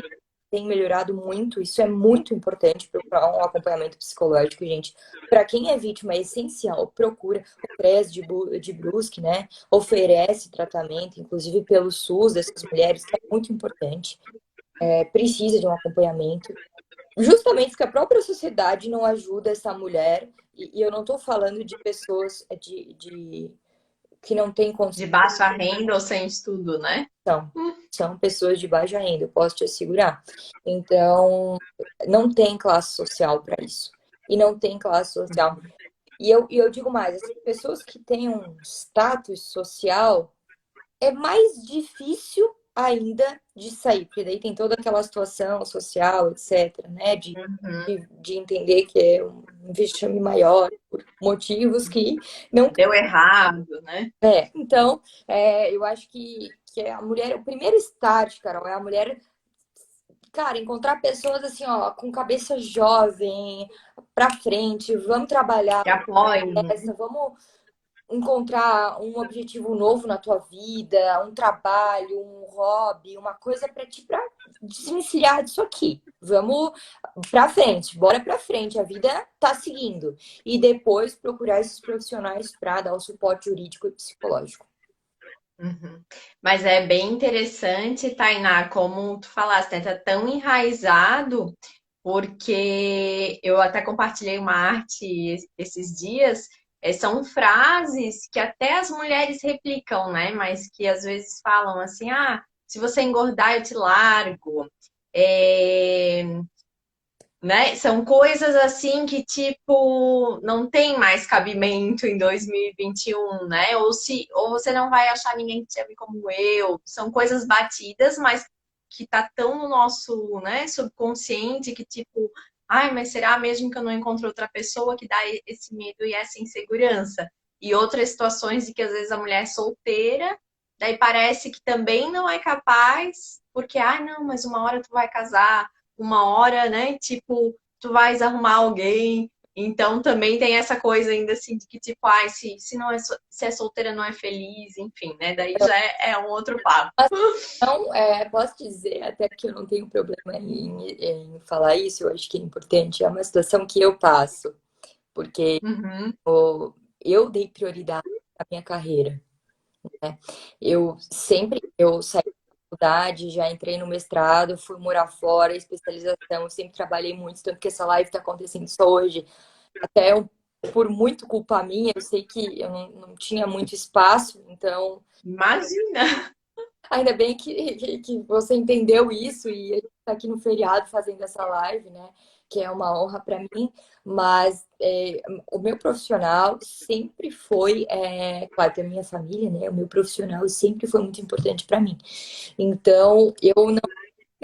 tem melhorado muito, isso é muito importante procurar um acompanhamento psicológico, gente. Para quem é vítima, é essencial, procura o CRES de Brusque, né? Oferece tratamento, inclusive pelo SUS dessas mulheres, que é muito importante. Precisa de um acompanhamento. Justamente porque a própria sociedade não ajuda essa mulher, e eu não estou falando de pessoas que não têm De condição, baixa renda ou sem estudo, né? são pessoas de baixa renda, eu posso te assegurar. Então, não tem classe social para isso. E não tem classe social. E eu digo mais, as pessoas que têm um status social, é mais difícil ainda de sair, porque daí tem toda aquela situação social, etc., né? Uhum. De entender que é um vexame maior, por motivos que não. Deu errado, né? Então, eu acho que a mulher, o primeiro start, Carol, é a mulher, cara, encontrar pessoas assim, ó, com cabeça jovem, pra frente, vamos trabalhar Que apoie. essa, vamos encontrar um objetivo novo na tua vida, um trabalho, um hobby, uma coisa para ti para desvencilhar disso aqui. Vamos para frente, bora para frente, a vida tá seguindo. E depois procurar esses profissionais para dar o suporte jurídico e psicológico. Uhum. Mas é bem interessante, Tainá, como tu falaste, né? Tá tão enraizado, porque eu até compartilhei uma arte esses dias. São frases que até as mulheres replicam, né? Mas que às vezes falam assim: ah, se você engordar, eu te largo. É, né? São coisas assim que, tipo, não tem mais cabimento em 2021, né? Ou você não vai achar ninguém que te ame como eu. São coisas batidas, mas que tá tão no nosso, né, subconsciente que, tipo, ai, mas será mesmo que eu não encontro outra pessoa que dá esse medo e essa insegurança? E outras situações de que às vezes a mulher é solteira, daí parece que também não é capaz, porque, ai, não, mas uma hora tu vai casar, uma hora, né? Tipo, tu vais arrumar alguém. Então também tem essa coisa ainda assim de que, tipo, ai, se não é, se é solteira não é feliz, enfim, né? Daí já é um outro papo. Então, posso dizer, até que eu não tenho problema em falar isso, eu acho que é importante, é uma situação que eu passo, porque Uhum. eu dei prioridade à minha carreira. Eu saí da faculdade, já entrei no mestrado, fui morar fora, especialização, eu sempre trabalhei muito, tanto que essa live está acontecendo só hoje, até por muito culpa minha, eu sei que eu não tinha muito espaço, então Imagina! ainda bem que você entendeu isso e a gente está aqui no feriado fazendo essa live, né? Que é uma honra para mim, mas o meu profissional sempre foi, claro, tem a minha família, né? O meu profissional sempre foi muito importante para mim. Então, eu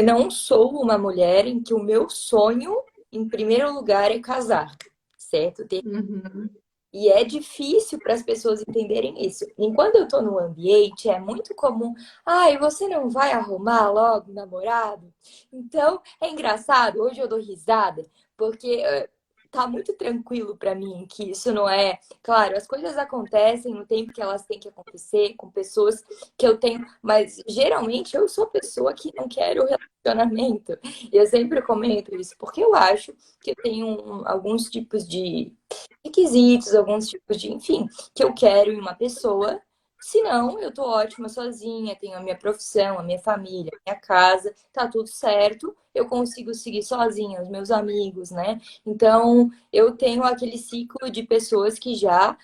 não sou uma mulher em que o meu sonho, em primeiro lugar, é casar, certo? Uhum. E é difícil para as pessoas entenderem isso. Enquanto eu estou no ambiente, é muito comum. Ai, você não vai arrumar logo um namorado? Então, é engraçado. Hoje eu dou risada, porque tá muito tranquilo pra mim que isso não é. Claro, as coisas acontecem no tempo que elas têm que acontecer, com pessoas que eu tenho, mas geralmente eu sou pessoa que não quero relacionamento. E eu sempre comento isso, porque eu acho que eu tenho alguns tipos de requisitos, alguns tipos de, enfim, que eu quero em uma pessoa. Se não, eu tô ótima sozinha, tenho a minha profissão, a minha família, a minha casa, tá tudo certo. Eu consigo seguir sozinha, os meus amigos, né? Então, eu tenho aquele ciclo de pessoas que já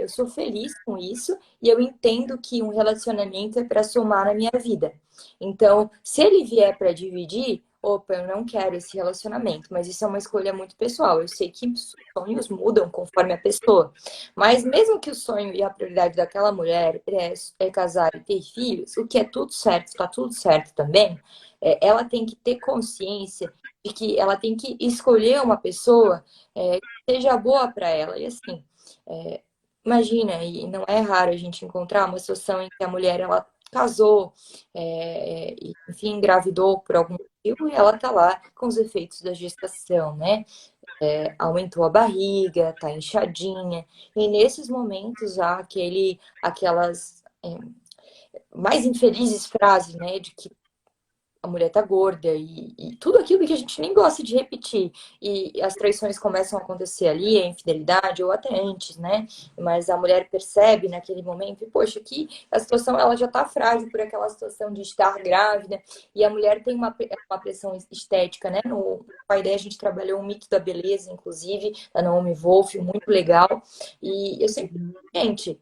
eu sou feliz com isso e eu entendo que um relacionamento é para somar na minha vida. Então, se ele vier para dividir, opa, eu não quero esse relacionamento, mas isso é uma escolha muito pessoal. Eu sei que sonhos mudam conforme a pessoa, mas mesmo que o sonho e a prioridade daquela mulher é casar e ter filhos, o que é tudo certo, está tudo certo também, ela tem que ter consciência de que ela tem que escolher uma pessoa que seja boa para ela. E assim, é, imagina, e não é raro a gente encontrar uma situação em que a mulher ela casou, enfim, engravidou por algum motivo e ela tá lá com os efeitos da gestação, né? Aumentou a barriga, tá inchadinha, e nesses momentos há aquelas mais infelizes frases, né, de que a mulher tá gorda e tudo aquilo que a gente nem gosta de repetir. E as traições começam a acontecer ali, a infidelidade, ou até antes, né? Mas a mulher percebe naquele momento, e, poxa, aqui a situação ela já tá frágil por aquela situação de estar grávida, e a mulher tem uma pressão estética, né? No Pai a gente trabalhou o mito da beleza, inclusive, da Naomi Wolf, muito legal. E eu sempre, gente,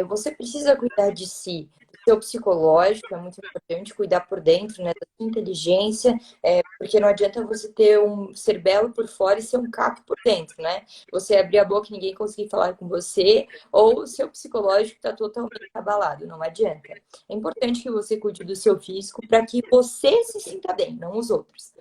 você precisa cuidar de si. Seu psicológico é muito importante, cuidar por dentro, né, da sua inteligência, porque não adianta você ser belo por fora e ser um caco por dentro, né? Você abrir a boca e ninguém conseguir falar com você, ou o seu psicológico está totalmente abalado, não adianta. É importante que você cuide do seu físico para que você se sinta bem, não os outros.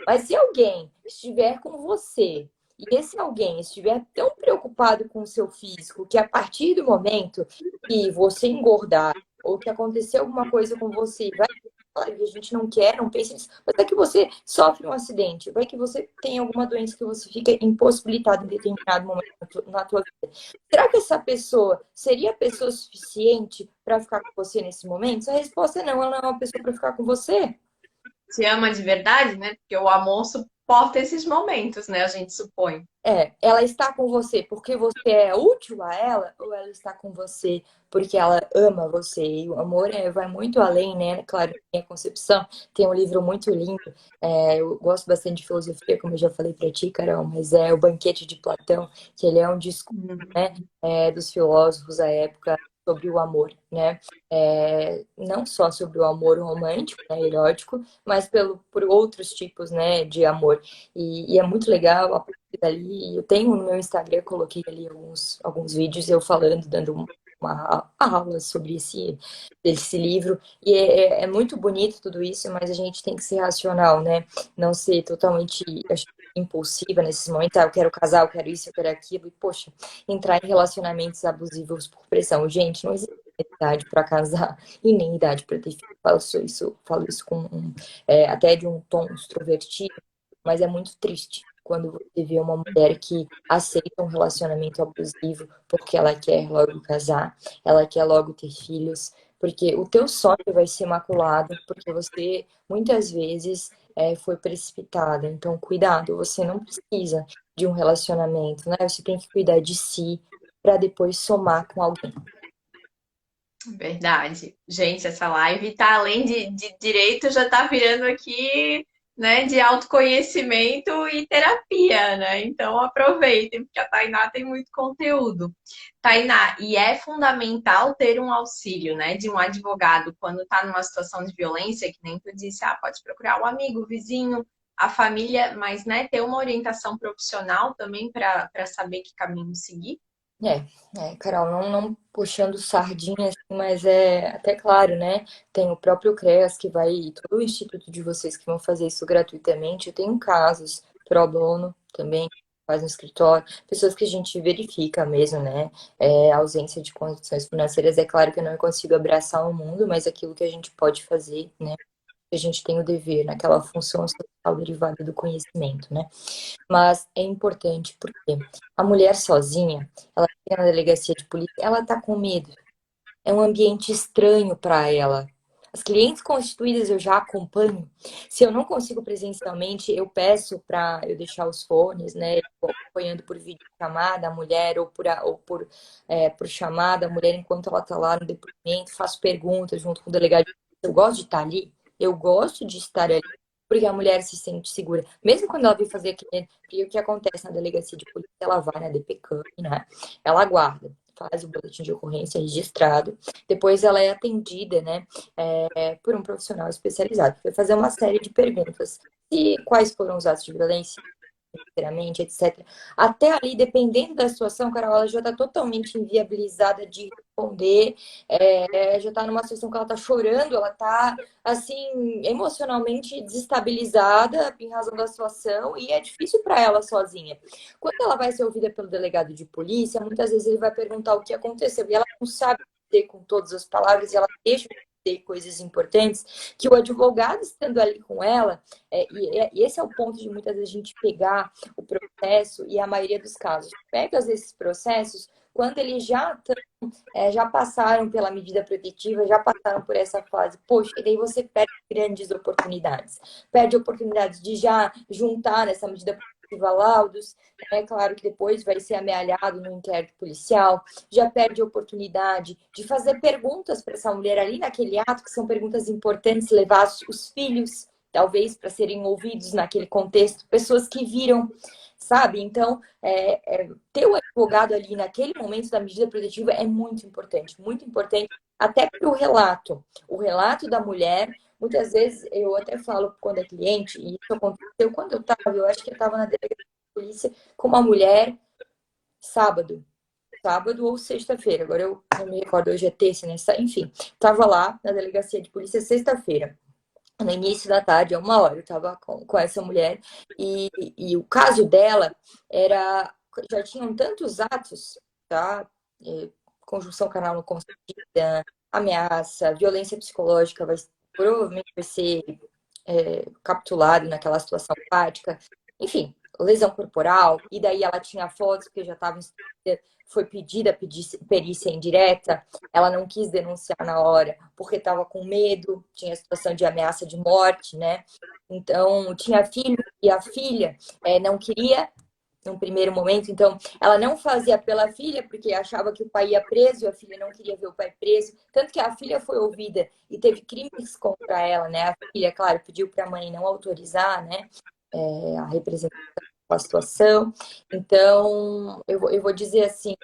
Mas se alguém estiver com você e esse alguém estiver tão preocupado com o seu físico que a partir do momento que você engordar ou que acontecer alguma coisa com você, vai que a gente não quer, não pense nisso, mas é que você sofre um acidente, vai que você tem alguma doença que você fica impossibilitado em determinado momento na tua vida. Será que essa pessoa seria a pessoa suficiente para ficar com você nesse momento? Se a resposta é não, ela não é uma pessoa para ficar com você. Se ama de verdade, né? Porque o amor suporta esses momentos, né? A gente supõe. Ela está com você porque você é útil a ela, ou ela está com você porque ela ama você? E o amor vai muito além, né? Claro, na minha concepção, tem um livro muito lindo. Eu gosto bastante de filosofia, como eu já falei para ti, Carol, mas é O Banquete de Platão, que ele é um discurso, né, dos filósofos da época sobre o amor, né? Não só sobre o amor romântico, né, erótico, mas por outros tipos, né, de amor. E é muito legal a partir dali. Eu tenho no meu Instagram, coloquei ali alguns vídeos eu falando, dando uma aula sobre esse livro. E é muito bonito tudo isso, mas a gente tem que ser racional, né? Não ser totalmente acho, impulsiva nesses momentos. Ah, eu quero casar, eu quero isso, eu quero aquilo. E, poxa, entrar em relacionamentos abusivos por pressão. Gente, não existe idade para casar e nem idade para ter filho. Falo isso com até de um tom extrovertido, mas é muito triste quando você vê uma mulher que aceita um relacionamento abusivo porque ela quer logo casar, ela quer logo ter filhos, porque o teu sonho vai ser maculado, porque você muitas vezes foi precipitada. Então, cuidado, você não precisa de um relacionamento, né? Você tem que cuidar de si para depois somar com alguém. Verdade. Gente, essa live tá além de direito, já tá virando aqui, né, de autoconhecimento e terapia, né? Então aproveitem, porque a Tainá tem muito conteúdo. Tainá, e é fundamental ter um auxílio, né, de um advogado quando tá numa situação de violência, que nem tu disse, pode procurar o amigo, o vizinho, a família, mas, né, ter uma orientação profissional também para saber que caminho seguir. Carol, não puxando sardinha, assim, mas é até claro, né? Tem o próprio CREAS que vai, todo o instituto de vocês que vão fazer isso gratuitamente. Eu tenho casos pro bono também, faz no escritório, pessoas que a gente verifica mesmo, né? Ausência de condições financeiras. É claro que eu não consigo abraçar o mundo, mas aquilo que a gente pode fazer, né? a gente tem o dever, naquela função social derivada do conhecimento, né? Mas é importante porque a mulher sozinha, ela chega na delegacia de polícia, ela tá com medo. É um ambiente estranho para ela. As clientes constituídas eu já acompanho. Se eu não consigo presencialmente, eu peço para eu deixar os fones, né? Acompanhando por videochamada a mulher por chamada a mulher enquanto ela está lá no depoimento, faço perguntas junto com o delegado. Eu gosto de estar ali, eu gosto de estar ali, porque a mulher se sente segura. Mesmo quando ela vem fazer aquele. Porque o que acontece na delegacia de polícia, ela vai na DPCAM, né? Ela aguarda, faz o boletim de ocorrência registrado, depois ela é atendida, né, por um profissional especializado, que vai fazer uma série de perguntas. E quais foram os atos de violência, financeiramente, etc. Até ali, dependendo da situação, Carol, ela já está totalmente inviabilizada de responder, já está numa situação que ela está chorando, ela está, assim, emocionalmente desestabilizada em razão da situação e é difícil para ela sozinha. Quando ela vai ser ouvida pelo delegado de polícia, muitas vezes ele vai perguntar o que aconteceu e ela não sabe dizer com todas as palavras e ela deixa de dizer coisas importantes que o advogado estando ali com ela, e esse é o ponto de muitas vezes a gente pegar o processo e a maioria dos casos pega esses processos quando eles já passaram pela medida protetiva, já passaram por essa fase. Poxa, e daí você perde grandes oportunidades. Perde oportunidades de já juntar nessa medida protetiva laudos. É claro que depois vai ser amealhado no inquérito policial. Já perde a oportunidade de fazer perguntas para essa mulher ali naquele ato, que são perguntas importantes, levar os filhos, talvez, para serem ouvidos naquele contexto. Pessoas que viram, sabe? Então, ter o advogado ali naquele momento da medida protetiva é muito importante até para o relato da mulher. Muitas vezes eu até falo quando é cliente, e isso aconteceu quando eu acho que eu estava na delegacia de polícia com uma mulher sábado ou sexta-feira, agora eu não me recordo, hoje é terça, né? Enfim, estava lá na delegacia de polícia sexta-feira no início da tarde, a 1 hora, eu estava com essa mulher, e o caso dela era. Já tinham tantos atos, tá? Conjunção carnal não consentida, ameaça, violência psicológica, provavelmente vai ser capturado naquela situação prática, enfim, lesão corporal, e daí ela tinha fotos, porque já estava foi pedida perícia indireta, ela não quis denunciar na hora, porque estava com medo, tinha situação de ameaça de morte, né? Então, tinha filho, e a filha não queria, num primeiro momento, então, ela não fazia pela filha, porque achava que o pai ia preso, e a filha não queria ver o pai preso, tanto que a filha foi ouvida e teve crimes contra ela, né? A filha, claro, pediu para a mãe não autorizar, né? A representação da situação. Então, eu vou dizer assim,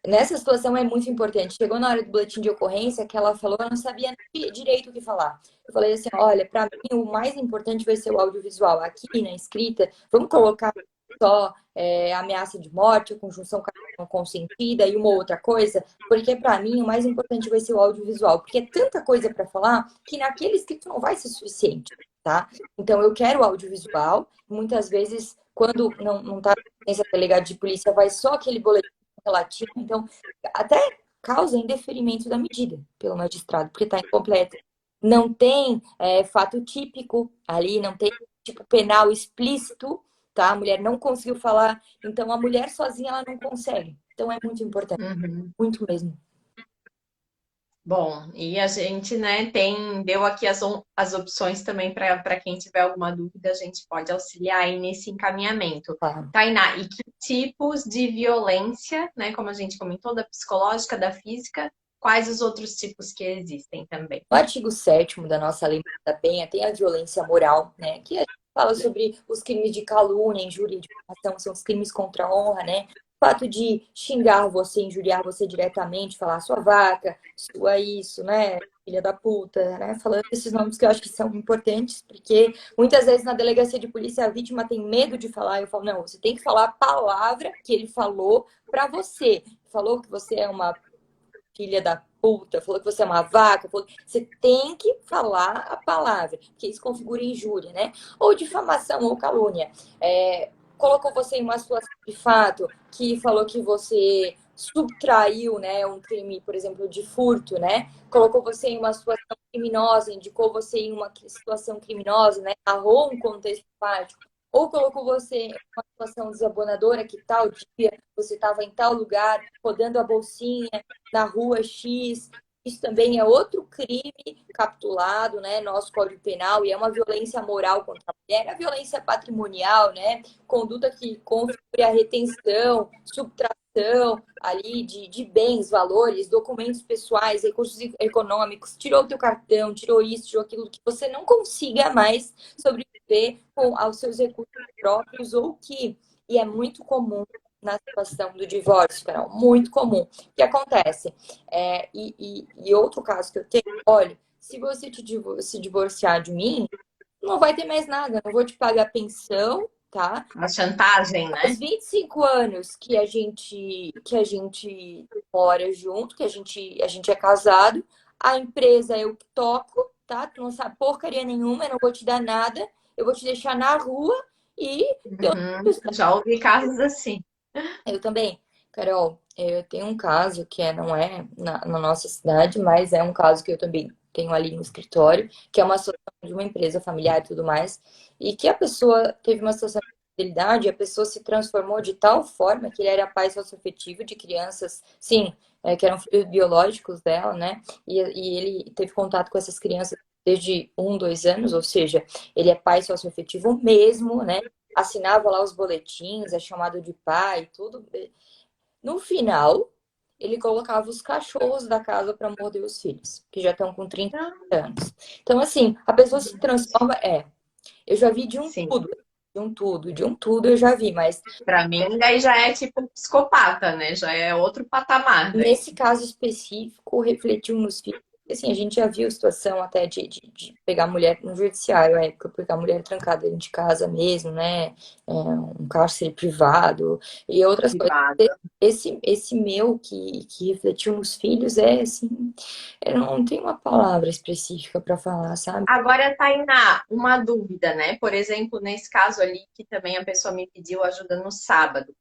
nessa situação é muito importante. Chegou na hora do boletim de ocorrência que ela falou, eu não sabia direito o que falar. Eu falei assim, olha, para mim o mais importante vai ser o audiovisual. Aqui na escrita, vamos colocar só ameaça de morte, conjunção não consentida e uma outra coisa, porque para mim o mais importante vai ser o audiovisual, porque é tanta coisa para falar que naquele escrito não vai ser suficiente, tá? Então eu quero o audiovisual. Muitas vezes, quando não tá nessa delegada de polícia, vai só aquele boletim relativo, então até causa indeferimento da medida pelo magistrado, porque está incompleta. Não tem fato típico ali, não tem tipo penal explícito, tá? A mulher não conseguiu falar, então a mulher sozinha ela não consegue. Então é muito importante, muito mesmo. Bom, e a gente, né, deu aqui as opções também para quem tiver alguma dúvida, a gente pode auxiliar aí nesse encaminhamento. Claro. Tainá, e que tipos de violência, né, como a gente comentou, da psicológica, da física, quais os outros tipos que existem também? No artigo 7º da nossa Lei da Penha tem a violência moral, né, que a gente fala sobre os crimes de calúnia, injúria, difamação, são os crimes contra a honra, né? O fato de xingar você, injuriar você diretamente, falar sua vaca, sua isso, né? Filha da puta, né? Falando esses nomes que eu acho que são importantes, porque muitas vezes na delegacia de polícia a vítima tem medo de falar. Eu falo, não, você tem que falar a palavra que ele falou pra você. Falou que você é uma filha da puta, falou que você é uma vaca, você tem que falar a palavra, porque isso configura injúria, né? Ou difamação ou calúnia. Colocou você em uma situação de fato que falou que você subtraiu, né, um crime, por exemplo, de furto, né? Colocou você em uma situação que criminosa, indicou você em uma situação criminosa, né? Narrou um contexto fático, ou colocou você em uma situação desabonadora, que tal dia você estava em tal lugar, rodando a bolsinha na rua X. Isso também é outro crime capitulado, né? Nosso Código Penal, e é uma violência moral contra a mulher, a violência patrimonial, né? Conduta que configura a retenção, subtração ali de bens, valores, documentos pessoais, recursos econômicos, tirou o teu cartão, tirou isso, tirou aquilo, que você não consiga mais sobreviver com aos seus recursos próprios, ou que, e é muito comum na situação do divórcio, Carol, muito comum. O que acontece? E outro caso que eu tenho, olha, se você se divorciar de mim, não vai ter mais nada, não vou te pagar pensão, tá? Uma chantagem, Os né? 25 anos que a gente mora junto, que a gente é casado, a empresa eu que toco, tá? Tu não sabe porcaria nenhuma, eu não vou te dar nada, eu vou te deixar na rua e Uhum. Já ouvi casos assim. eu também. Carol, eu tenho um caso que não é na nossa cidade, mas é um caso que eu também tenho ali no escritório, que é uma situação de uma empresa familiar e tudo mais, e que a pessoa teve uma situação de infidelidade, e a pessoa se transformou de tal forma que ele era pai socioafetivo de crianças, sim, que eram filhos biológicos dela, né? E ele teve contato com essas crianças desde 1, 2 anos, ou seja, ele é pai socioafetivo mesmo, né? Assinava lá os boletins, é chamado de pai, tudo. No final, ele colocava os cachorros da casa para morder os filhos, que já estão com 30 anos. Então, assim, a pessoa se transforma. Eu já vi de um Sim. tudo, de um tudo eu já vi, mas Pra mim, daí já é tipo psicopata, né? Já é outro patamar, daí. nesse caso específico, refletiu nos filhos. Assim, a gente já viu situação até de pegar a mulher no judiciário, à época, pegar a mulher trancada dentro de casa mesmo, né? Um cárcere privado e outras coisas. Privado. Esse meu que refletiu nos filhos é assim, eu não tenho uma palavra específica para falar, sabe? Agora, Tainá, uma dúvida, né? Por exemplo, nesse caso ali, que também a pessoa me pediu ajuda no sábado.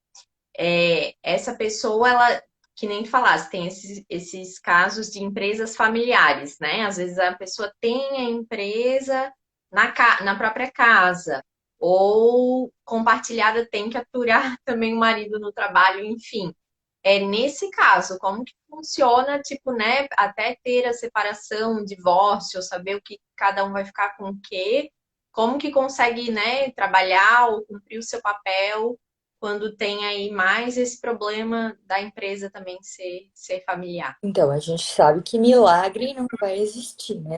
Essa pessoa, ela, que nem tu falasse, tem esses casos de empresas familiares, né? Às vezes a pessoa tem a empresa na própria casa, ou compartilhada tem que aturar também o marido no trabalho, enfim. Nesse caso, como que funciona, tipo, né, até ter a separação, o divórcio, saber o que cada um vai ficar com o quê, como que consegue, né, trabalhar ou cumprir o seu papel quando tem aí mais esse problema da empresa também ser familiar. Então, a gente sabe que milagre não vai existir, né?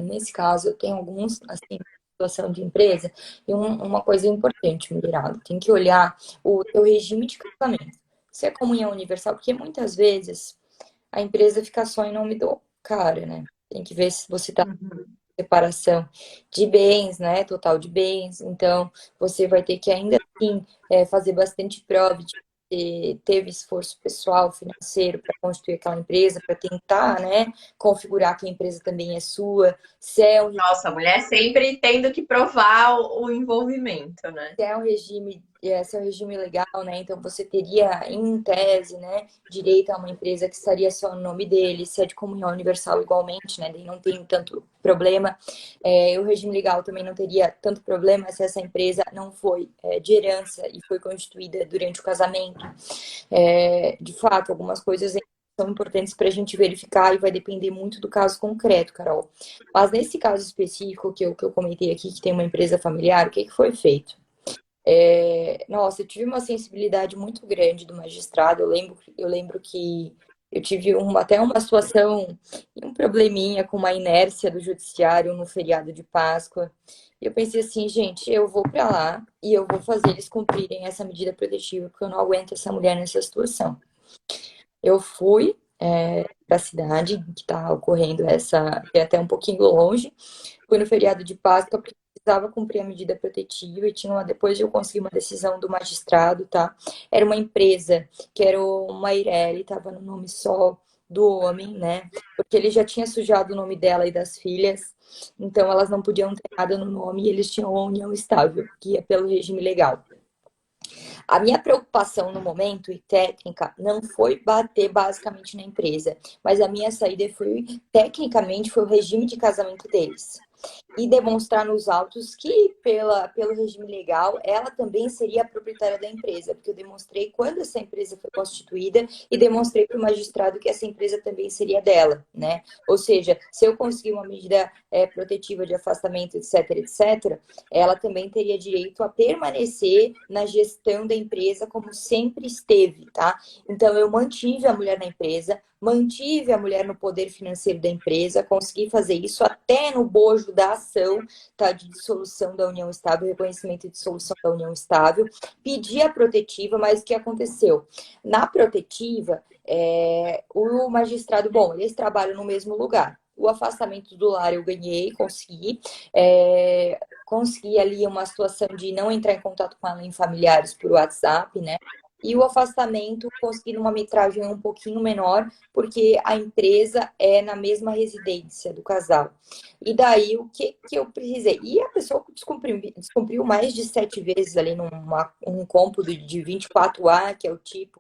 Nesse caso, eu tenho alguns, assim, situação de empresa, e uma coisa importante, Mirado, tem que olhar o teu regime de casamento. Se é comunhão universal, porque muitas vezes a empresa fica só em nome do cara, né? Tem que ver se você está Uhum. em separação de bens, né? Total de bens. Então, você vai ter que ainda assim fazer bastante prova de que teve esforço pessoal, financeiro para constituir aquela empresa, para tentar, né, configurar que a empresa também é sua. Se é um Nossa, a mulher sempre tendo que provar o envolvimento, né? se é um regime, se é um regime legal, né? Então você teria, em tese, né, direito a uma empresa que estaria só no nome dele, se é de comunhão universal igualmente, né? Daí não tem tanto problema. O regime legal também não teria tanto problema se essa empresa não foi de herança e foi constituída durante o casamento. De fato, algumas coisas são importantes para a gente verificar e vai depender muito do caso concreto, Carol. Mas nesse caso específico que eu comentei aqui, que tem uma empresa familiar, o que que foi feito? Nossa, eu tive uma sensibilidade muito grande do magistrado. Eu lembro que eu tive até uma situação, um probleminha com uma inércia do judiciário no feriado de Páscoa. E eu pensei assim, gente, eu vou para lá e eu vou fazer eles cumprirem essa medida protetiva, porque eu não aguento essa mulher nessa situação. Eu fui para a cidade que está ocorrendo essa, que é até um pouquinho longe. Fui no feriado de Páscoa porque precisava cumprir a medida protetiva e depois eu consegui uma decisão do magistrado, tá? Era uma empresa que era uma Eireli, estava no nome só do homem, né? Porque ele já tinha sujado o nome dela e das filhas, então elas não podiam ter nada no nome e eles tinham uma união estável, que é pelo regime legal. A minha preocupação no momento e técnica não foi bater basicamente na empresa, mas a minha saída foi, tecnicamente, foi o regime de casamento deles e demonstrar nos autos que, pelo regime legal, ela também seria a proprietária da empresa, porque eu demonstrei quando essa empresa foi constituída e demonstrei para o magistrado que essa empresa também seria dela, né? Ou seja, se eu conseguir uma medida protetiva de afastamento, etc., etc., ela também teria direito a permanecer na gestão da empresa como sempre esteve, tá? Então, eu mantive a mulher na empresa, mantive a mulher no poder financeiro da empresa, consegui fazer isso até no bojo da ação, tá, de dissolução da união estável, reconhecimento de dissolução da união estável, pedi a protetiva, mas o que aconteceu? Na protetiva, o magistrado, bom, eles trabalham no mesmo lugar. O afastamento do lar eu ganhei, consegui ali uma situação de não entrar em contato com ela em familiares por WhatsApp, né? E o afastamento consegui numa metragem um pouquinho menor, porque a empresa é na mesma residência do casal. E daí, o que eu precisei? E a pessoa descumpriu mais de 7 vezes ali um cômputo de 24A, que é o tipo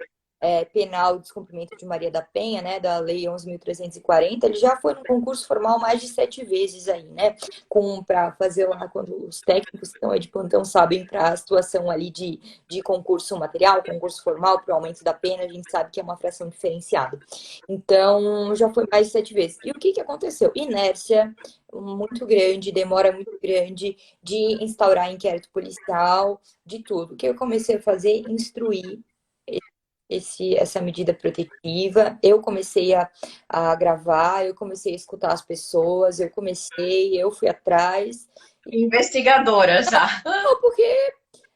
penal de descumprimento de Maria da Penha, né, da Lei 11.340. Ele já foi no concurso formal mais de 7 vezes aí, né, para fazer lá, quando os técnicos que estão aí de plantão sabem, para a situação ali de concurso material, concurso formal, para o aumento da pena, a gente sabe que é uma fração diferenciada. Então, já foi mais de 7 vezes. E o que aconteceu? Inércia muito grande, demora muito grande de instaurar inquérito policial, de tudo. O que eu comecei a fazer? Instruir essa medida protetiva. Eu comecei a gravar, eu comecei a escutar as pessoas, eu fui atrás. Investigadora já. Não, porque,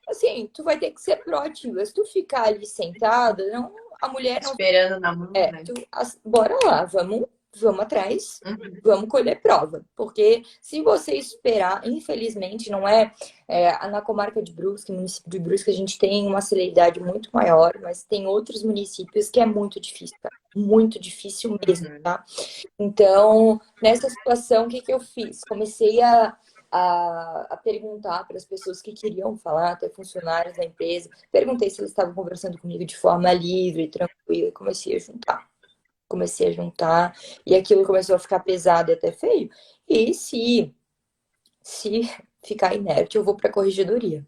assim, tu vai ter que ser proativa. Se tu ficar ali sentada, não, a mulher não. Esperando na mão, né? Bora lá, vamos atrás, Uhum. vamos colher prova. Porque se você esperar, infelizmente, não na comarca de Brusque, município de Brusque, a gente tem uma celeridade muito maior, mas tem outros municípios que é muito difícil, cara. Muito difícil mesmo, Uhum. tá? Então, nessa situação, o que eu fiz? Comecei a perguntar para as pessoas que queriam falar, até funcionários da empresa. Perguntei se eles estavam conversando comigo de forma livre, tranquila, e comecei a juntar, e aquilo começou a ficar pesado e até feio. E se ficar inerte, eu vou para a corregedoria.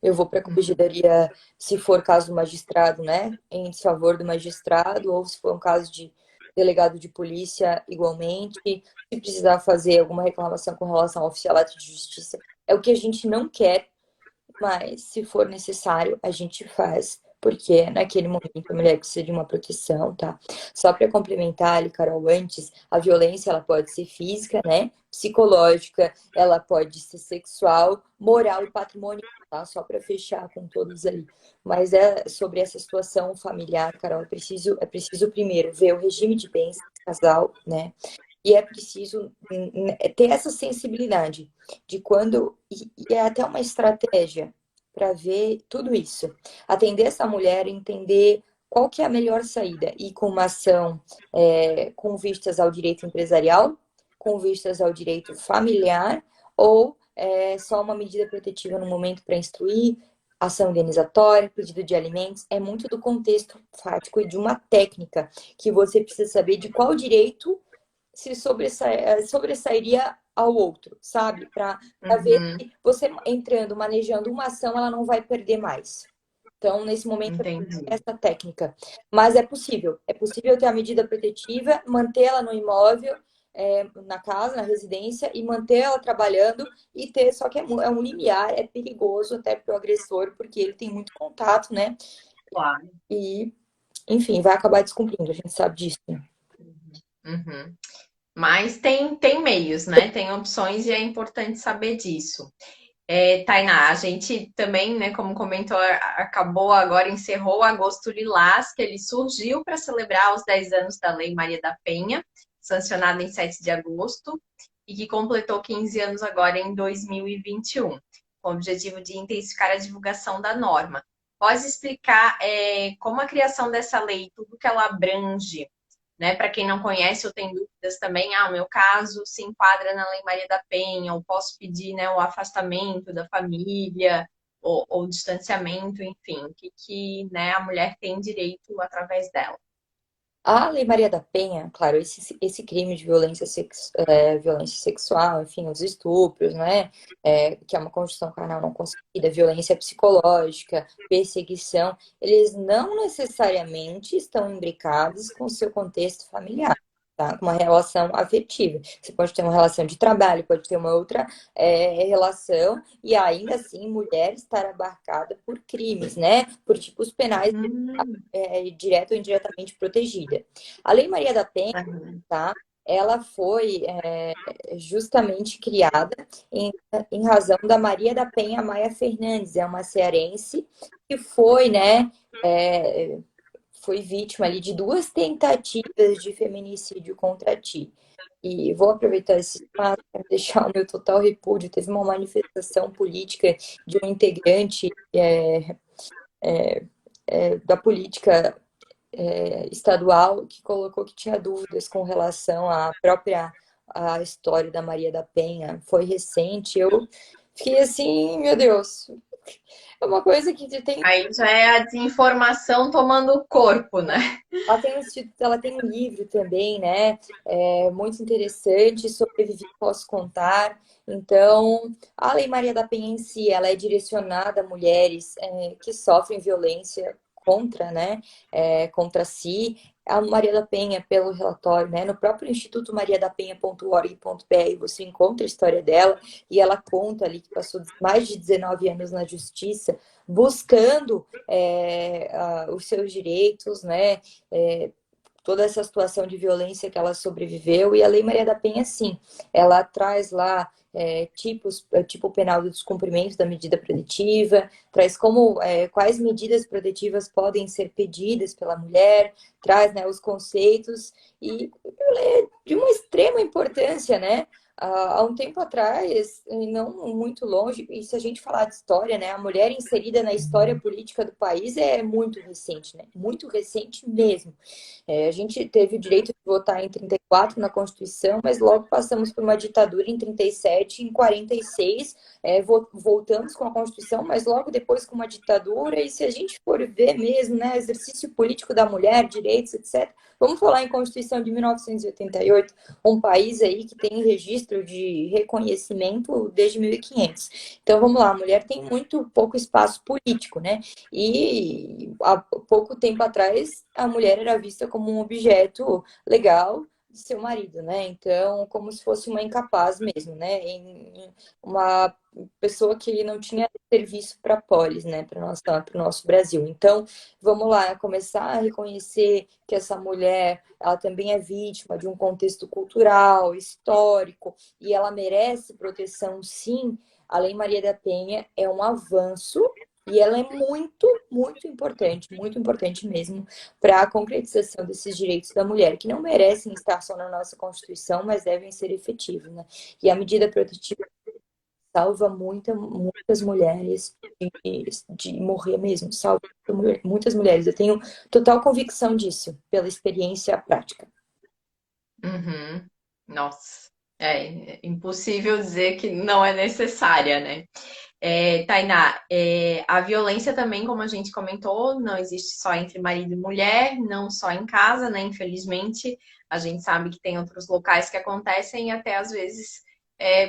Eu vou para a corregedoria, se for caso do magistrado, né, em desfavor do magistrado, ou se for um caso de delegado de polícia, igualmente. Se precisar fazer alguma reclamação com relação ao oficialato de justiça, é o que a gente não quer, mas se for necessário, a gente faz, porque naquele momento a mulher precisa de uma proteção, tá? Só para complementar ali, Carol, antes, a violência ela pode ser física, né? Psicológica, ela pode ser sexual, moral e patrimonial, tá? Só para fechar com todos ali. Mas sobre essa situação familiar, Carol, é preciso primeiro ver o regime de bens do casal, né? E é preciso ter essa sensibilidade de quando. E é até uma estratégia para ver tudo isso. Atender essa mulher, entender qual que é a melhor saída. E com uma ação com vistas ao direito empresarial, com vistas ao direito familiar, ou só uma medida protetiva no momento para instruir, ação indenizatória, pedido de alimentos. É muito do contexto fático e de uma técnica que você precisa saber de qual direito se sobressairia ao outro, sabe? Para ver Uhum. se você entrando, manejando uma ação, ela não vai perder mais. Então, nesse momento, Entendi. essa técnica. Mas é possível ter a medida protetiva, mantê-la no imóvel, na casa, na residência, e mantê-la trabalhando e ter, só que é um limiar, é perigoso até para o agressor, porque ele tem muito contato, né? Claro. E, enfim, vai acabar descumprindo, a gente sabe disso, né? Uhum. Mas tem meios, né? Tem opções e é importante saber disso. Tainá, a gente também, né, como comentou, acabou agora, encerrou o Agosto Lilás, que ele surgiu para celebrar os 10 anos da Lei Maria da Penha, sancionada em 7 de agosto, e que completou 15 anos agora em 2021, com o objetivo de intensificar a divulgação da norma. Pode explicar como a criação dessa lei, tudo que ela abrange, né? Para quem não conhece ou tem dúvidas também, o meu caso se enquadra na Lei Maria da Penha, ou posso pedir, né, o afastamento da família, ou distanciamento, enfim, o que né, a mulher tem direito através dela. A Lei Maria da Penha, claro, esse crime de violência sexual, enfim, os estupros, né? Que é uma constituição carnal não conseguida, violência psicológica, perseguição, eles não necessariamente estão imbricados com o seu contexto familiar. Tá? Com uma relação afetiva. Você pode ter uma relação de trabalho, pode ter uma outra relação, e ainda assim mulher estar abarcada por crimes, né? Por tipos penais Hum, direta ou indiretamente protegida. A Lei Maria da Penha, uhum. tá? Ela foi justamente criada em, em razão da Maria da Penha Maia Fernandes, é uma cearense que foi, né, foi vítima ali de duas tentativas de feminicídio contra ti. E vou aproveitar esse espaço para deixar o meu total repúdio. Teve uma manifestação política de um integrante da política estadual que colocou que tinha dúvidas com relação à história da Maria da Penha. Foi recente. Eu fiquei assim, meu Deus, é uma coisa que tem. Aí já é a desinformação tomando corpo, né? Ela tem um livro também, né? Muito interessante, Sobrevivi, Posso Contar. Então, a Lei Maria da Penha em si, ela é direcionada a mulheres que sofrem violência contra, né? Contra si. A Maria da Penha, pelo relatório, né? No próprio Instituto mariadapenha.org.br você encontra a história dela e ela conta ali que passou mais de 19 anos na justiça buscando os seus direitos, né? é, Toda essa situação de violência que ela sobreviveu. E a Lei Maria da Penha, sim, ela traz lá tipo penal do descumprimento da medida protetiva, traz quais medidas protetivas podem ser pedidas pela mulher, traz, né, os conceitos e ela é de uma extrema importância, né? Há um tempo atrás, e não muito longe, e se a gente falar de história, né, a mulher inserida na história política do país é muito recente, né? Muito recente mesmo. A gente teve o direito de votar em 34 na Constituição, mas logo passamos por uma ditadura em 37, em 46, voltamos com a Constituição, mas logo depois com uma ditadura, e se a gente for ver mesmo, né, exercício político da mulher, direitos, etc., vamos falar em Constituição de 1988, um país aí que tem registro de reconhecimento desde 1500. Então, vamos lá, a mulher tem muito pouco espaço político, né? E há pouco tempo atrás, a mulher era vista como um objeto legal de seu marido, né? Então, como se fosse uma incapaz mesmo, né? Uma pessoa que não tinha serviço para a polis, né? Para o nosso Brasil. Então, vamos lá, começar a reconhecer que essa mulher, ela também é vítima de um contexto cultural, histórico, e ela merece proteção, sim. A Lei Maria da Penha é um avanço e ela é muito importante mesmo para a concretização desses direitos da mulher, que não merecem estar só na nossa Constituição, mas devem ser efetivos, né? E a medida protetiva salva muitas mulheres de morrer mesmo, salva muitas mulheres. Eu tenho total convicção disso, pela experiência prática. Uhum. Nossa, é impossível dizer que não é necessária, né? Tainá, a violência também, como a gente comentou, não existe só entre marido e mulher, não só em casa, né? Infelizmente, a gente sabe que tem outros locais que acontecem e até às vezes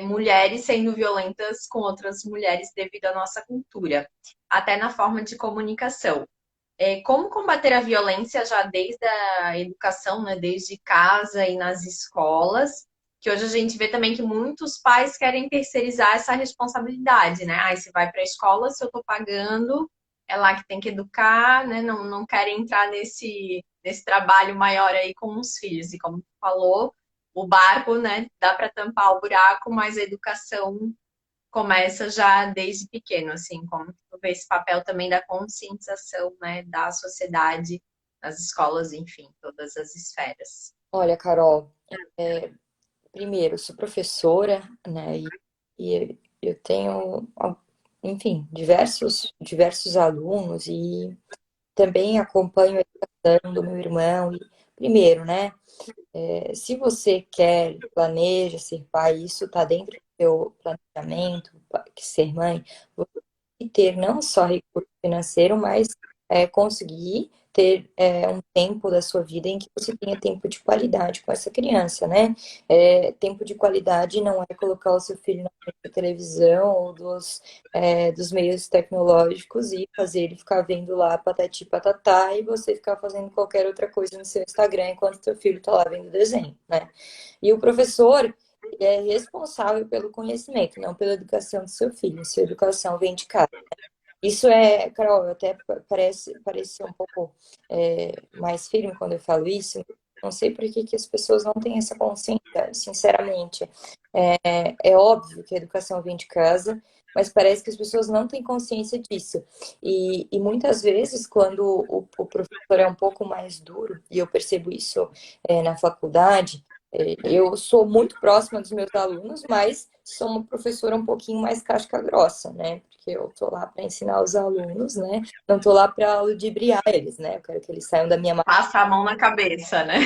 mulheres sendo violentas com outras mulheres devido à nossa cultura, até na forma de comunicação. Como combater a violência já desde a educação, né, desde casa e nas escolas, que hoje a gente vê também que muitos pais querem terceirizar essa responsabilidade, né? Ah, se vai para a escola, se eu estou pagando, é lá que tem que educar, né? Não querem entrar nesse trabalho maior aí com os filhos. E como tu falou, o barco, né, dá para tampar o buraco, mas a educação começa já desde pequeno, assim, como tu vê esse papel também da conscientização, né, da sociedade, das escolas, enfim, todas as esferas. Olha, Carol, primeiro, eu sou professora, né? E eu tenho, enfim, diversos alunos e também acompanho a educação do meu irmão. E, primeiro, né? Se você quer, planeja ser pai, isso está dentro do seu planejamento, que ser mãe, ter não só recurso financeiro, mas conseguir ter um tempo da sua vida em que você tenha tempo de qualidade com essa criança, né? Tempo de qualidade não é colocar o seu filho na frente da televisão ou dos meios tecnológicos e fazer ele ficar vendo lá patati patatá e você ficar fazendo qualquer outra coisa no seu Instagram enquanto seu filho está lá vendo desenho, né? E o professor é responsável pelo conhecimento, não pela educação do seu filho. Sua educação vem de casa. Isso Carol, até parece ser um pouco mais firme quando eu falo isso. Não sei por que as pessoas não têm essa consciência, sinceramente. É óbvio que a educação vem de casa, mas parece que as pessoas não têm consciência disso. E muitas vezes, quando o professor é um pouco mais duro, e eu percebo isso na faculdade, eu sou muito próxima dos meus alunos, mas sou uma professora um pouquinho mais casca grossa, né? Porque eu tô lá para ensinar os alunos, né? Não tô lá para ludibriar eles, né? Eu quero que eles saiam da minha Passa a mão na cabeça, né?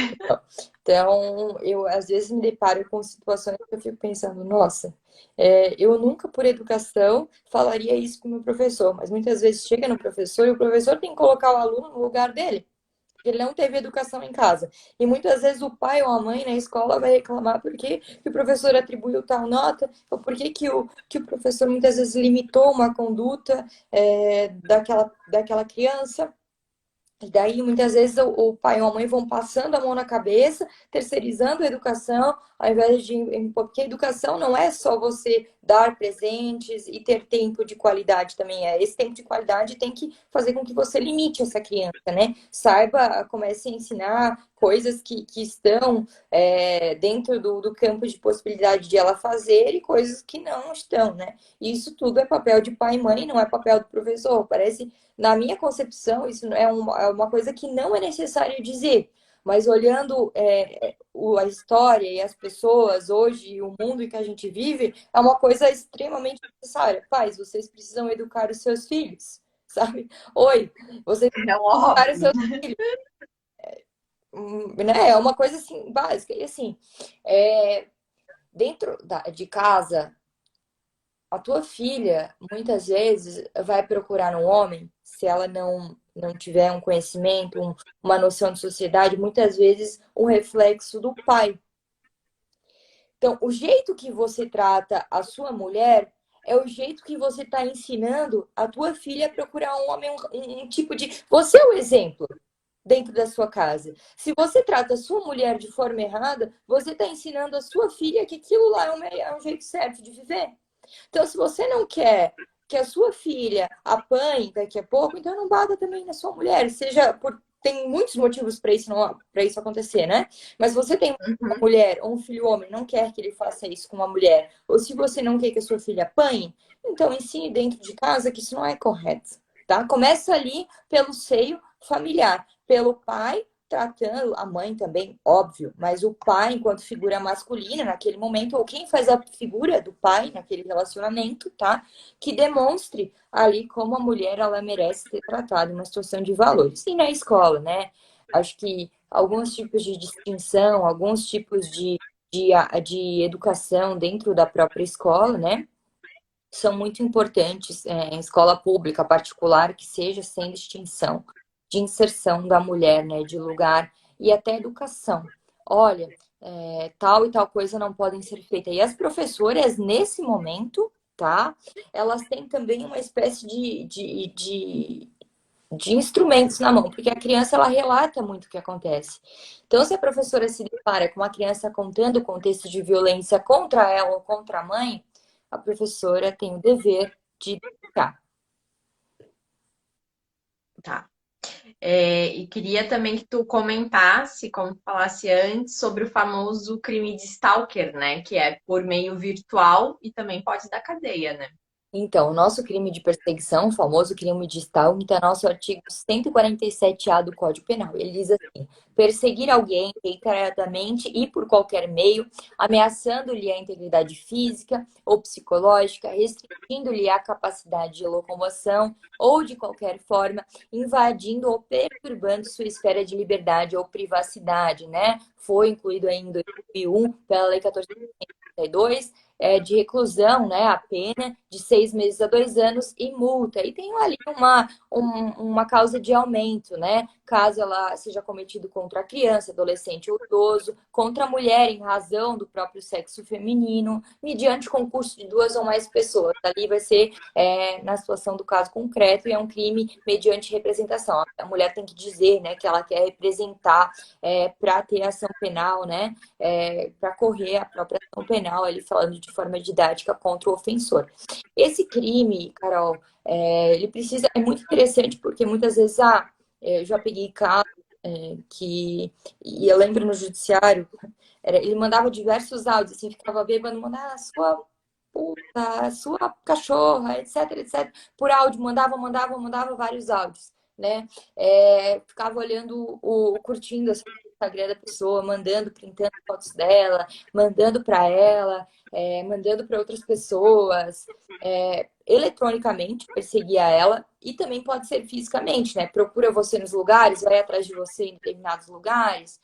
então, eu às vezes me deparo com situações que eu fico pensando, nossa, eu nunca, por educação, falaria isso para o meu professor, mas muitas vezes chega no professor e o professor tem que colocar o aluno no lugar dele, porque ele não teve educação em casa. E muitas vezes o pai ou a mãe na escola vai reclamar porque que o professor atribuiu tal nota, ou porque que o professor muitas vezes limitou uma conduta daquela criança. E daí, muitas vezes, o pai ou a mãe vão passando a mão na cabeça, terceirizando a educação, ao invés de. Porque a educação não é só você dar presentes e ter tempo de qualidade também. Esse tempo de qualidade tem que fazer com que você limite essa criança, né? Saiba, comece a ensinar coisas que estão dentro do campo de possibilidade de ela fazer e coisas que não estão, né? E isso tudo é papel de pai e mãe, não é papel do professor. Parece na minha concepção, isso é uma coisa que não é necessário dizer, mas olhando a história e as pessoas hoje, o mundo em que a gente vive, é uma coisa extremamente necessária. Pais, vocês precisam educar os seus filhos, sabe? Oi, vocês É precisam educar os óbvio. seus filhos. Né? É uma coisa assim, básica. E assim, é, dentro de casa, a tua filha, muitas vezes, vai procurar um homem, se ela não tiver um conhecimento, uma noção de sociedade, muitas vezes um reflexo do pai. Então, o jeito que você trata a sua mulher é o jeito que você está ensinando a tua filha a procurar um homem, um tipo de. Você é o exemplo dentro da sua casa. Se você trata a sua mulher de forma errada, você está ensinando a sua filha que aquilo lá é um jeito certo de viver. Então, se você não quer que a sua filha apanhe daqui a pouco, então não bata também na sua mulher, seja por tem muitos motivos para isso não para isso acontecer, né? Mas se você tem uma Uhum. mulher ou um filho homem, não quer que ele faça isso com uma mulher, ou se você não quer que a sua filha apanhe, então ensine dentro de casa que isso não é correto, tá? Começa ali pelo seio familiar, pelo pai tratando a mãe também, óbvio, mas o pai, enquanto figura masculina naquele momento, ou quem faz a figura do pai naquele relacionamento, tá? Que demonstre ali como a mulher ela merece ser tratada em uma situação de valores. E na escola, né? Acho que alguns tipos de distinção, alguns tipos de educação dentro da própria escola, né? São muito importantes em escola pública, particular, que seja sem distinção, de inserção da mulher, né, de lugar e até educação. Olha, tal e tal coisa não podem ser feitas. E as professoras, nesse momento, tá? Elas têm também uma espécie de instrumentos na mão, porque a criança ela relata muito o que acontece. Então, se a professora se depara com uma criança contando o contexto de violência contra ela ou contra a mãe, a professora tem o dever de educar. Tá. E queria também que tu comentasse, como falasse antes, sobre o famoso crime de stalker, né? Que é por meio virtual e também pode dar cadeia, né? Então, o nosso crime de perseguição, o famoso crime de stalking, está no nosso artigo 147-A do Código Penal. Ele diz assim: perseguir alguém reiteradamente e por qualquer meio, ameaçando-lhe a integridade física ou psicológica, restringindo-lhe a capacidade de locomoção ou de qualquer forma, invadindo ou perturbando sua esfera de liberdade ou privacidade, né? Foi incluído aí em 2001 pela Lei 14.032 de reclusão, né? A pena de 6 meses a 2 anos e multa. E tem ali uma causa de aumento, né? Caso ela seja cometido contra a criança, adolescente ou idoso, contra a mulher em razão do próprio sexo feminino, mediante concurso de duas ou mais pessoas. Ali vai ser na situação do caso concreto e é um crime mediante representação. A mulher tem que dizer, né, que ela quer representar para ter ação penal, né, para correr a própria ação penal, ele falando de forma didática contra o ofensor. Esse crime, Carol, ele precisa, é muito interessante porque muitas vezes eu já peguei casos e eu lembro no judiciário, ele mandava diversos áudios, assim, ficava bêbado, mandava sua puta, sua cachorra, etc, etc, por áudio, mandava vários áudios, né? Ficava olhando, curtindo assim, o Instagram da pessoa, mandando, printando fotos dela, mandando para ela, mandando para outras pessoas, eletronicamente, perseguia ela, e também pode ser fisicamente, né? Procura você nos lugares, vai atrás de você em determinados lugares,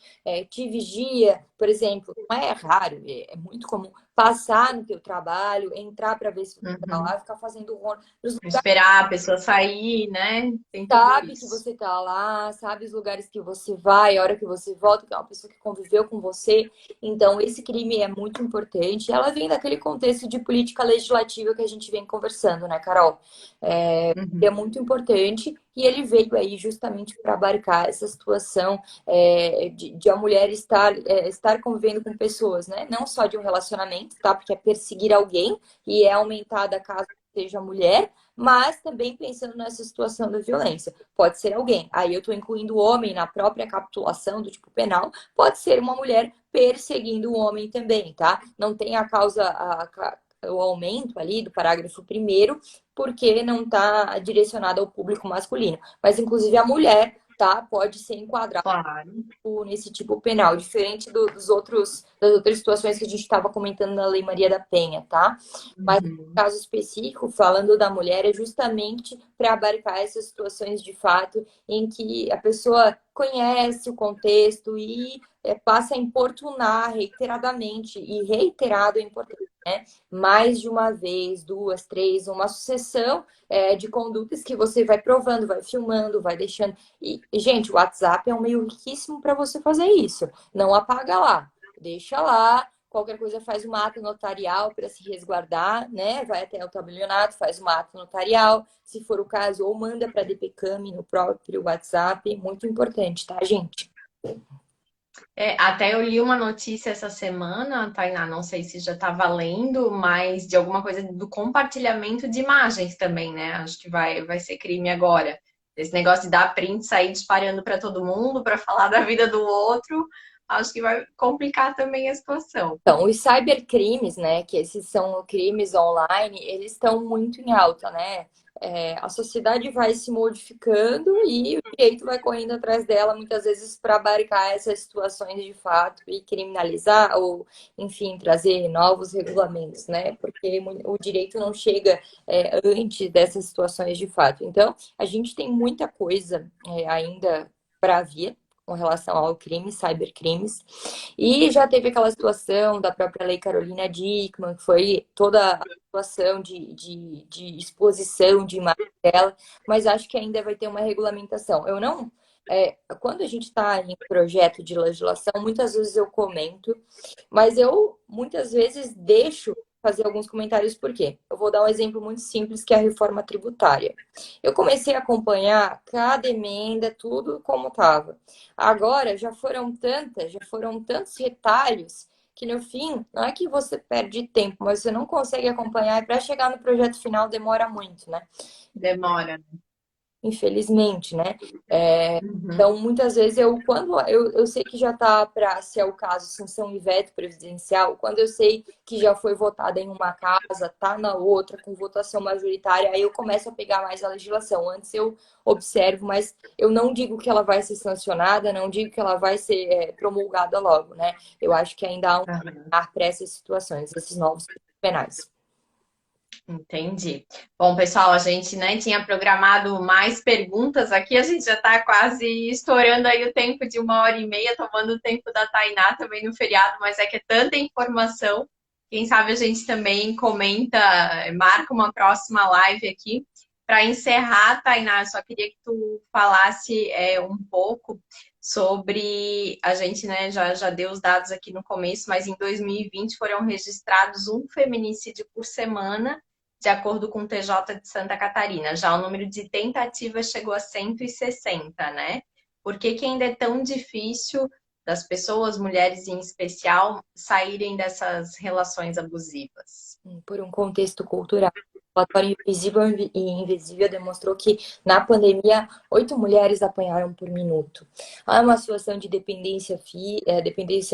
te vigia, por exemplo, não é raro, é muito comum passar no teu trabalho, entrar para ver se você está Uhum. lá, ficar fazendo horror nos lugares. Esperar a pessoa sair, né? Tem tudo Sabe que isso. você tá lá, sabe os lugares que você vai, a hora que você volta, que é uma pessoa que conviveu com você. Então, esse crime é muito importante. Ela vem daquele contexto de política legislativa que a gente vem conversando, né, Carol? É Uhum. muito importante e ele veio aí justamente para abarcar essa situação de a mulher estar convivendo com pessoas, né? Não só de um relacionamento, tá? Porque é perseguir alguém e é aumentada caso seja mulher, mas também pensando nessa situação da violência. Pode ser alguém. Aí eu estou incluindo o homem na própria capitulação do tipo penal, pode ser uma mulher perseguindo o homem também, tá? Não tem a causa, o aumento ali do parágrafo primeiro, porque não está direcionado ao público masculino. Mas, inclusive, a mulher, tá? Pode ser enquadrada Claro. nesse tipo penal, diferente das outras situações que a gente estava comentando na Lei Maria da Penha, tá? Mas no Uhum. caso específico, falando da mulher, é justamente para abarcar essas situações de fato em que a pessoa conhece o contexto e passa a importunar reiteradamente, e reiterado é importante, né? Mais de uma vez, duas, três, uma sucessão de condutas que você vai provando, vai filmando, vai deixando. E, gente, o WhatsApp é um meio riquíssimo para você fazer isso. Não apaga lá, deixa lá. Qualquer coisa faz uma ata notarial para se resguardar, né? Vai até o tabelionato, faz uma ata notarial, se for o caso, ou manda para a DPCAM no próprio WhatsApp. Muito importante, tá, gente? Até eu li uma notícia essa semana, Tainá, não sei se já está valendo, mas de alguma coisa do compartilhamento de imagens também, né? Acho que vai ser crime agora. Esse negócio de dar print, sair disparando para todo mundo, para falar da vida do outro, acho que vai complicar também a situação. Então, os cybercrimes, né, que esses são crimes online, eles estão muito em alta, né? A sociedade vai se modificando e o direito vai correndo atrás dela, muitas vezes, para abarcar essas situações de fato e criminalizar ou, enfim, trazer novos regulamentos, né? Porque o direito não chega antes dessas situações de fato. Então, a gente tem muita coisa ainda para vir com relação ao crime, cybercrimes. E já teve aquela situação da própria Lei Carolina Dickmann, que foi toda a situação de exposição de imagem dela, mas acho que ainda vai ter uma regulamentação. Eu não. Quando a gente está em projeto de legislação, muitas vezes eu comento, mas eu muitas vezes deixo fazer alguns comentários por quê? Eu vou dar um exemplo muito simples, que é a reforma tributária. Eu comecei a acompanhar cada emenda, tudo como estava. Agora já foram tantos retalhos que no fim, não é que você perde tempo, mas você não consegue acompanhar e para chegar no projeto final demora muito, né? Demora. Infelizmente, né? Uhum. Então, muitas vezes, quando eu sei que já está para, se é o caso, sanção e veto presidencial, quando eu sei que já foi votada em uma casa, tá na outra, com votação majoritária, aí eu começo a pegar mais a legislação. Antes eu observo, mas eu não digo que ela vai ser sancionada, não digo que ela vai ser promulgada logo, né? Eu acho que ainda há um Aham. ar para essas situações, esses novos penais. Entendi. Bom, pessoal, a gente, né, tinha programado mais perguntas aqui, a gente já está quase estourando aí o tempo de 1 hora e meia, tomando o tempo da Tainá também no feriado, mas é que é tanta informação Quem sabe a gente também comenta, marca uma próxima live aqui. Para encerrar, Tainá, eu só queria que tu falasse um pouco sobre a gente, né, já deu os dados aqui no começo, mas em 2020 foram registrados um feminicídio por semana, de acordo com o TJ de Santa Catarina. Já o número de tentativas chegou a 160, né? Por que que ainda é tão difícil das pessoas, mulheres em especial, saírem dessas relações abusivas? Por um contexto cultural. O relatório Invisível e Invisível demonstrou que, na pandemia, 8 mulheres apanharam por minuto. Há uma situação de dependência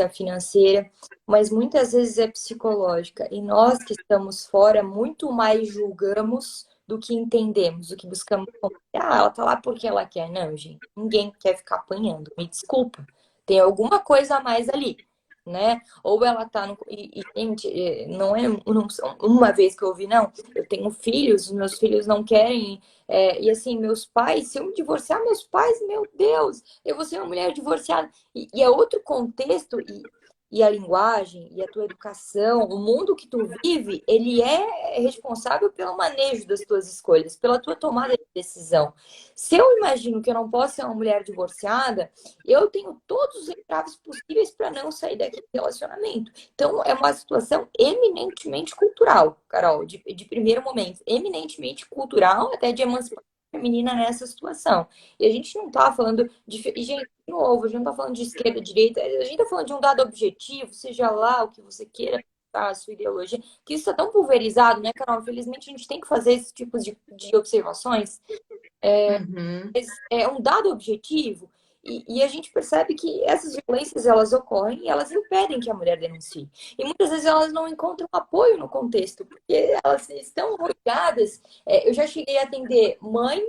financeira, mas muitas vezes é psicológica. E nós que estamos fora, muito mais julgamos do que entendemos, do que buscamos. Ela tá lá porque ela quer. Não, gente, ninguém quer ficar apanhando. Me desculpa. Tem alguma coisa a mais ali, né? Ou ela tá no. Gente, não é uma vez que eu ouvi, não. Eu tenho filhos, meus filhos não querem. E assim, meus pais, se eu me divorciar, meus pais, meu Deus, eu vou ser uma mulher divorciada. E é outro contexto, e a linguagem, e a tua educação, o mundo que tu vive, ele é responsável pelo manejo das tuas escolhas, pela tua tomada de decisão. Se eu imagino que eu não posso ser uma mulher divorciada, eu tenho todos os entraves possíveis para não sair daquele relacionamento. Então, é uma situação eminentemente cultural, Carol, de primeiro momento, eminentemente cultural, até de emancipação feminina nessa situação. E a gente não tá falando de. Gente, de novo, a gente não tá falando de esquerda, direita, a gente tá falando de um dado objetivo, seja lá o que você queira, a sua ideologia, que isso tá tão pulverizado, né, Carol? Infelizmente, a gente tem que fazer esse tipo de observações. Uhum. É um dado objetivo. E a gente percebe que essas violências elas ocorrem e elas impedem que a mulher denuncie. E muitas vezes elas não encontram apoio no contexto, porque elas estão rodeadas. Eu já cheguei a atender mãe,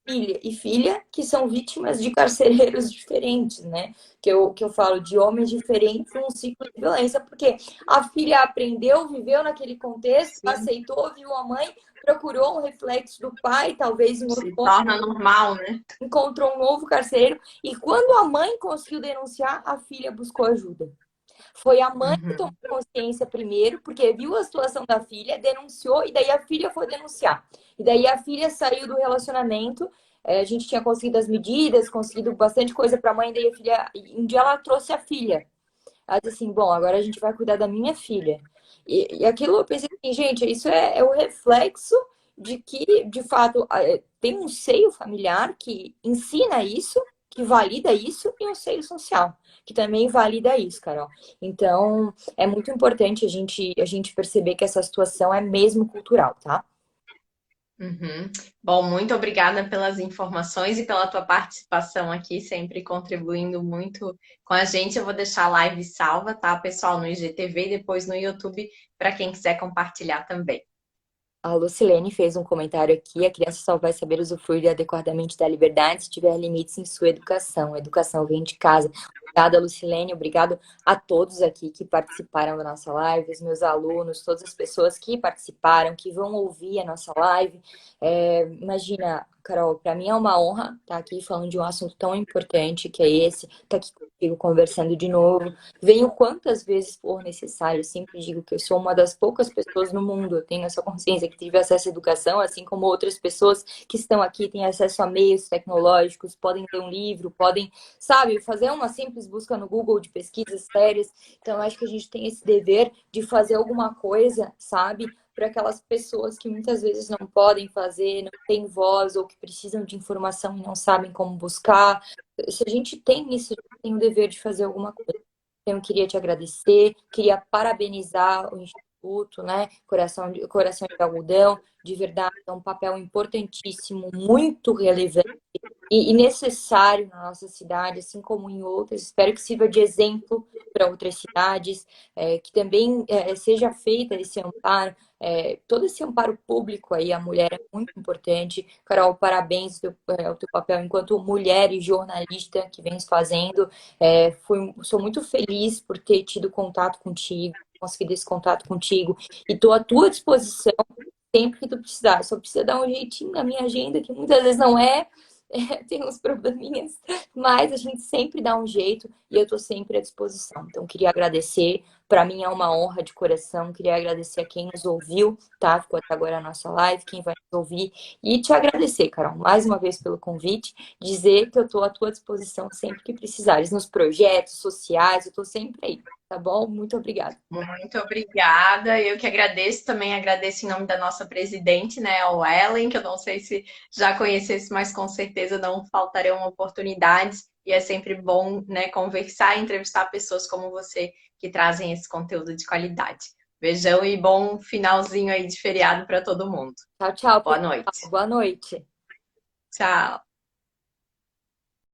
filha e filha que são vítimas de carcereiros diferentes, né? Que eu falo de homens diferentes num ciclo de violência, porque a filha aprendeu, viveu naquele contexto, Sim, aceitou, viu a mãe, procurou um reflexo do pai, talvez em outro se ponto, torna normal, né? encontrou um novo carcereiro, e quando a mãe conseguiu denunciar, a filha buscou ajuda. Foi a mãe que tomou Uhum. consciência primeiro, porque viu a situação da filha, denunciou, e daí a filha foi denunciar. E daí a filha saiu do relacionamento, a gente tinha conseguido as medidas, conseguido bastante coisa para a mãe, daí a filha, um dia ela trouxe a filha. Ela disse assim, bom, agora a gente vai cuidar da minha filha. E aquilo eu pensei assim, gente, isso é o reflexo de que, de fato, tem um seio familiar que ensina isso, que valida isso, e um seio social, que também valida isso, Carol. Então, é muito importante a gente perceber que essa situação é mesmo cultural, tá? Uhum. Bom, muito obrigada pelas informações e pela tua participação aqui, sempre contribuindo muito com a gente. Eu vou deixar a live salva, tá, pessoal, no IGTV e depois no YouTube, para quem quiser compartilhar também. A Lucilene fez um comentário aqui: a criança só vai saber usufruir adequadamente da liberdade se tiver limites em sua educação. A educação vem de casa. Obrigada, Lucilene. Obrigado a todos aqui que participaram da nossa live, os meus alunos, todas as pessoas que participaram, que vão ouvir a nossa live. Imagina, Carol, para mim é uma honra estar aqui falando de um assunto tão importante que é esse, estar aqui contigo conversando de novo. Venho quantas vezes for necessário. Eu sempre digo que eu sou uma das poucas pessoas no mundo, eu tenho essa consciência, que tive acesso à educação, assim como outras pessoas que estão aqui têm acesso a meios tecnológicos, podem ler um livro, podem, sabe, fazer uma simples busca no Google de pesquisas sérias. Então, eu acho que a gente tem esse dever de fazer alguma coisa, sabe, para aquelas pessoas que muitas vezes não podem fazer, não têm voz ou que precisam de informação e não sabem como buscar. Se a gente tem isso, a gente tem o dever de fazer alguma coisa. Então, eu queria te agradecer, queria parabenizar o Instituto, né? Coração de Algodão, de verdade, é um papel importantíssimo, muito relevante e necessário na nossa cidade, assim como em outras. Espero que sirva de exemplo para outras cidades, que também seja feita esse amparo, todo esse amparo público aí, a mulher é muito importante. Carol, parabéns o teu papel enquanto mulher e jornalista que vens fazendo. Sou muito feliz por ter tido contato contigo, conseguido esse contato contigo, e estou à tua disposição sempre que tu precisar. Só precisa dar um jeitinho na minha agenda, que muitas vezes não é. tem uns probleminhas, mas a gente sempre dá um jeito e eu tô sempre à disposição. Então, queria agradecer. Para mim é uma honra de coração. Queria agradecer a quem nos ouviu, tá? Ficou até agora a nossa live, quem vai nos ouvir. E te agradecer, Carol, mais uma vez pelo convite. Dizer que eu tô à tua disposição sempre que precisares, nos projetos sociais, eu tô sempre aí, tá bom? Muito obrigada. Muito obrigada. Eu que agradeço, também agradeço em nome da nossa presidente, né, a Ellen, que eu não sei se já conhecesse, mas com certeza não faltarão oportunidades. E é sempre bom, né, conversar e entrevistar pessoas como você que trazem esse conteúdo de qualidade. Beijão e bom finalzinho aí de feriado para todo mundo. Tchau, tchau, Boa pessoal. noite. Boa noite. Tchau.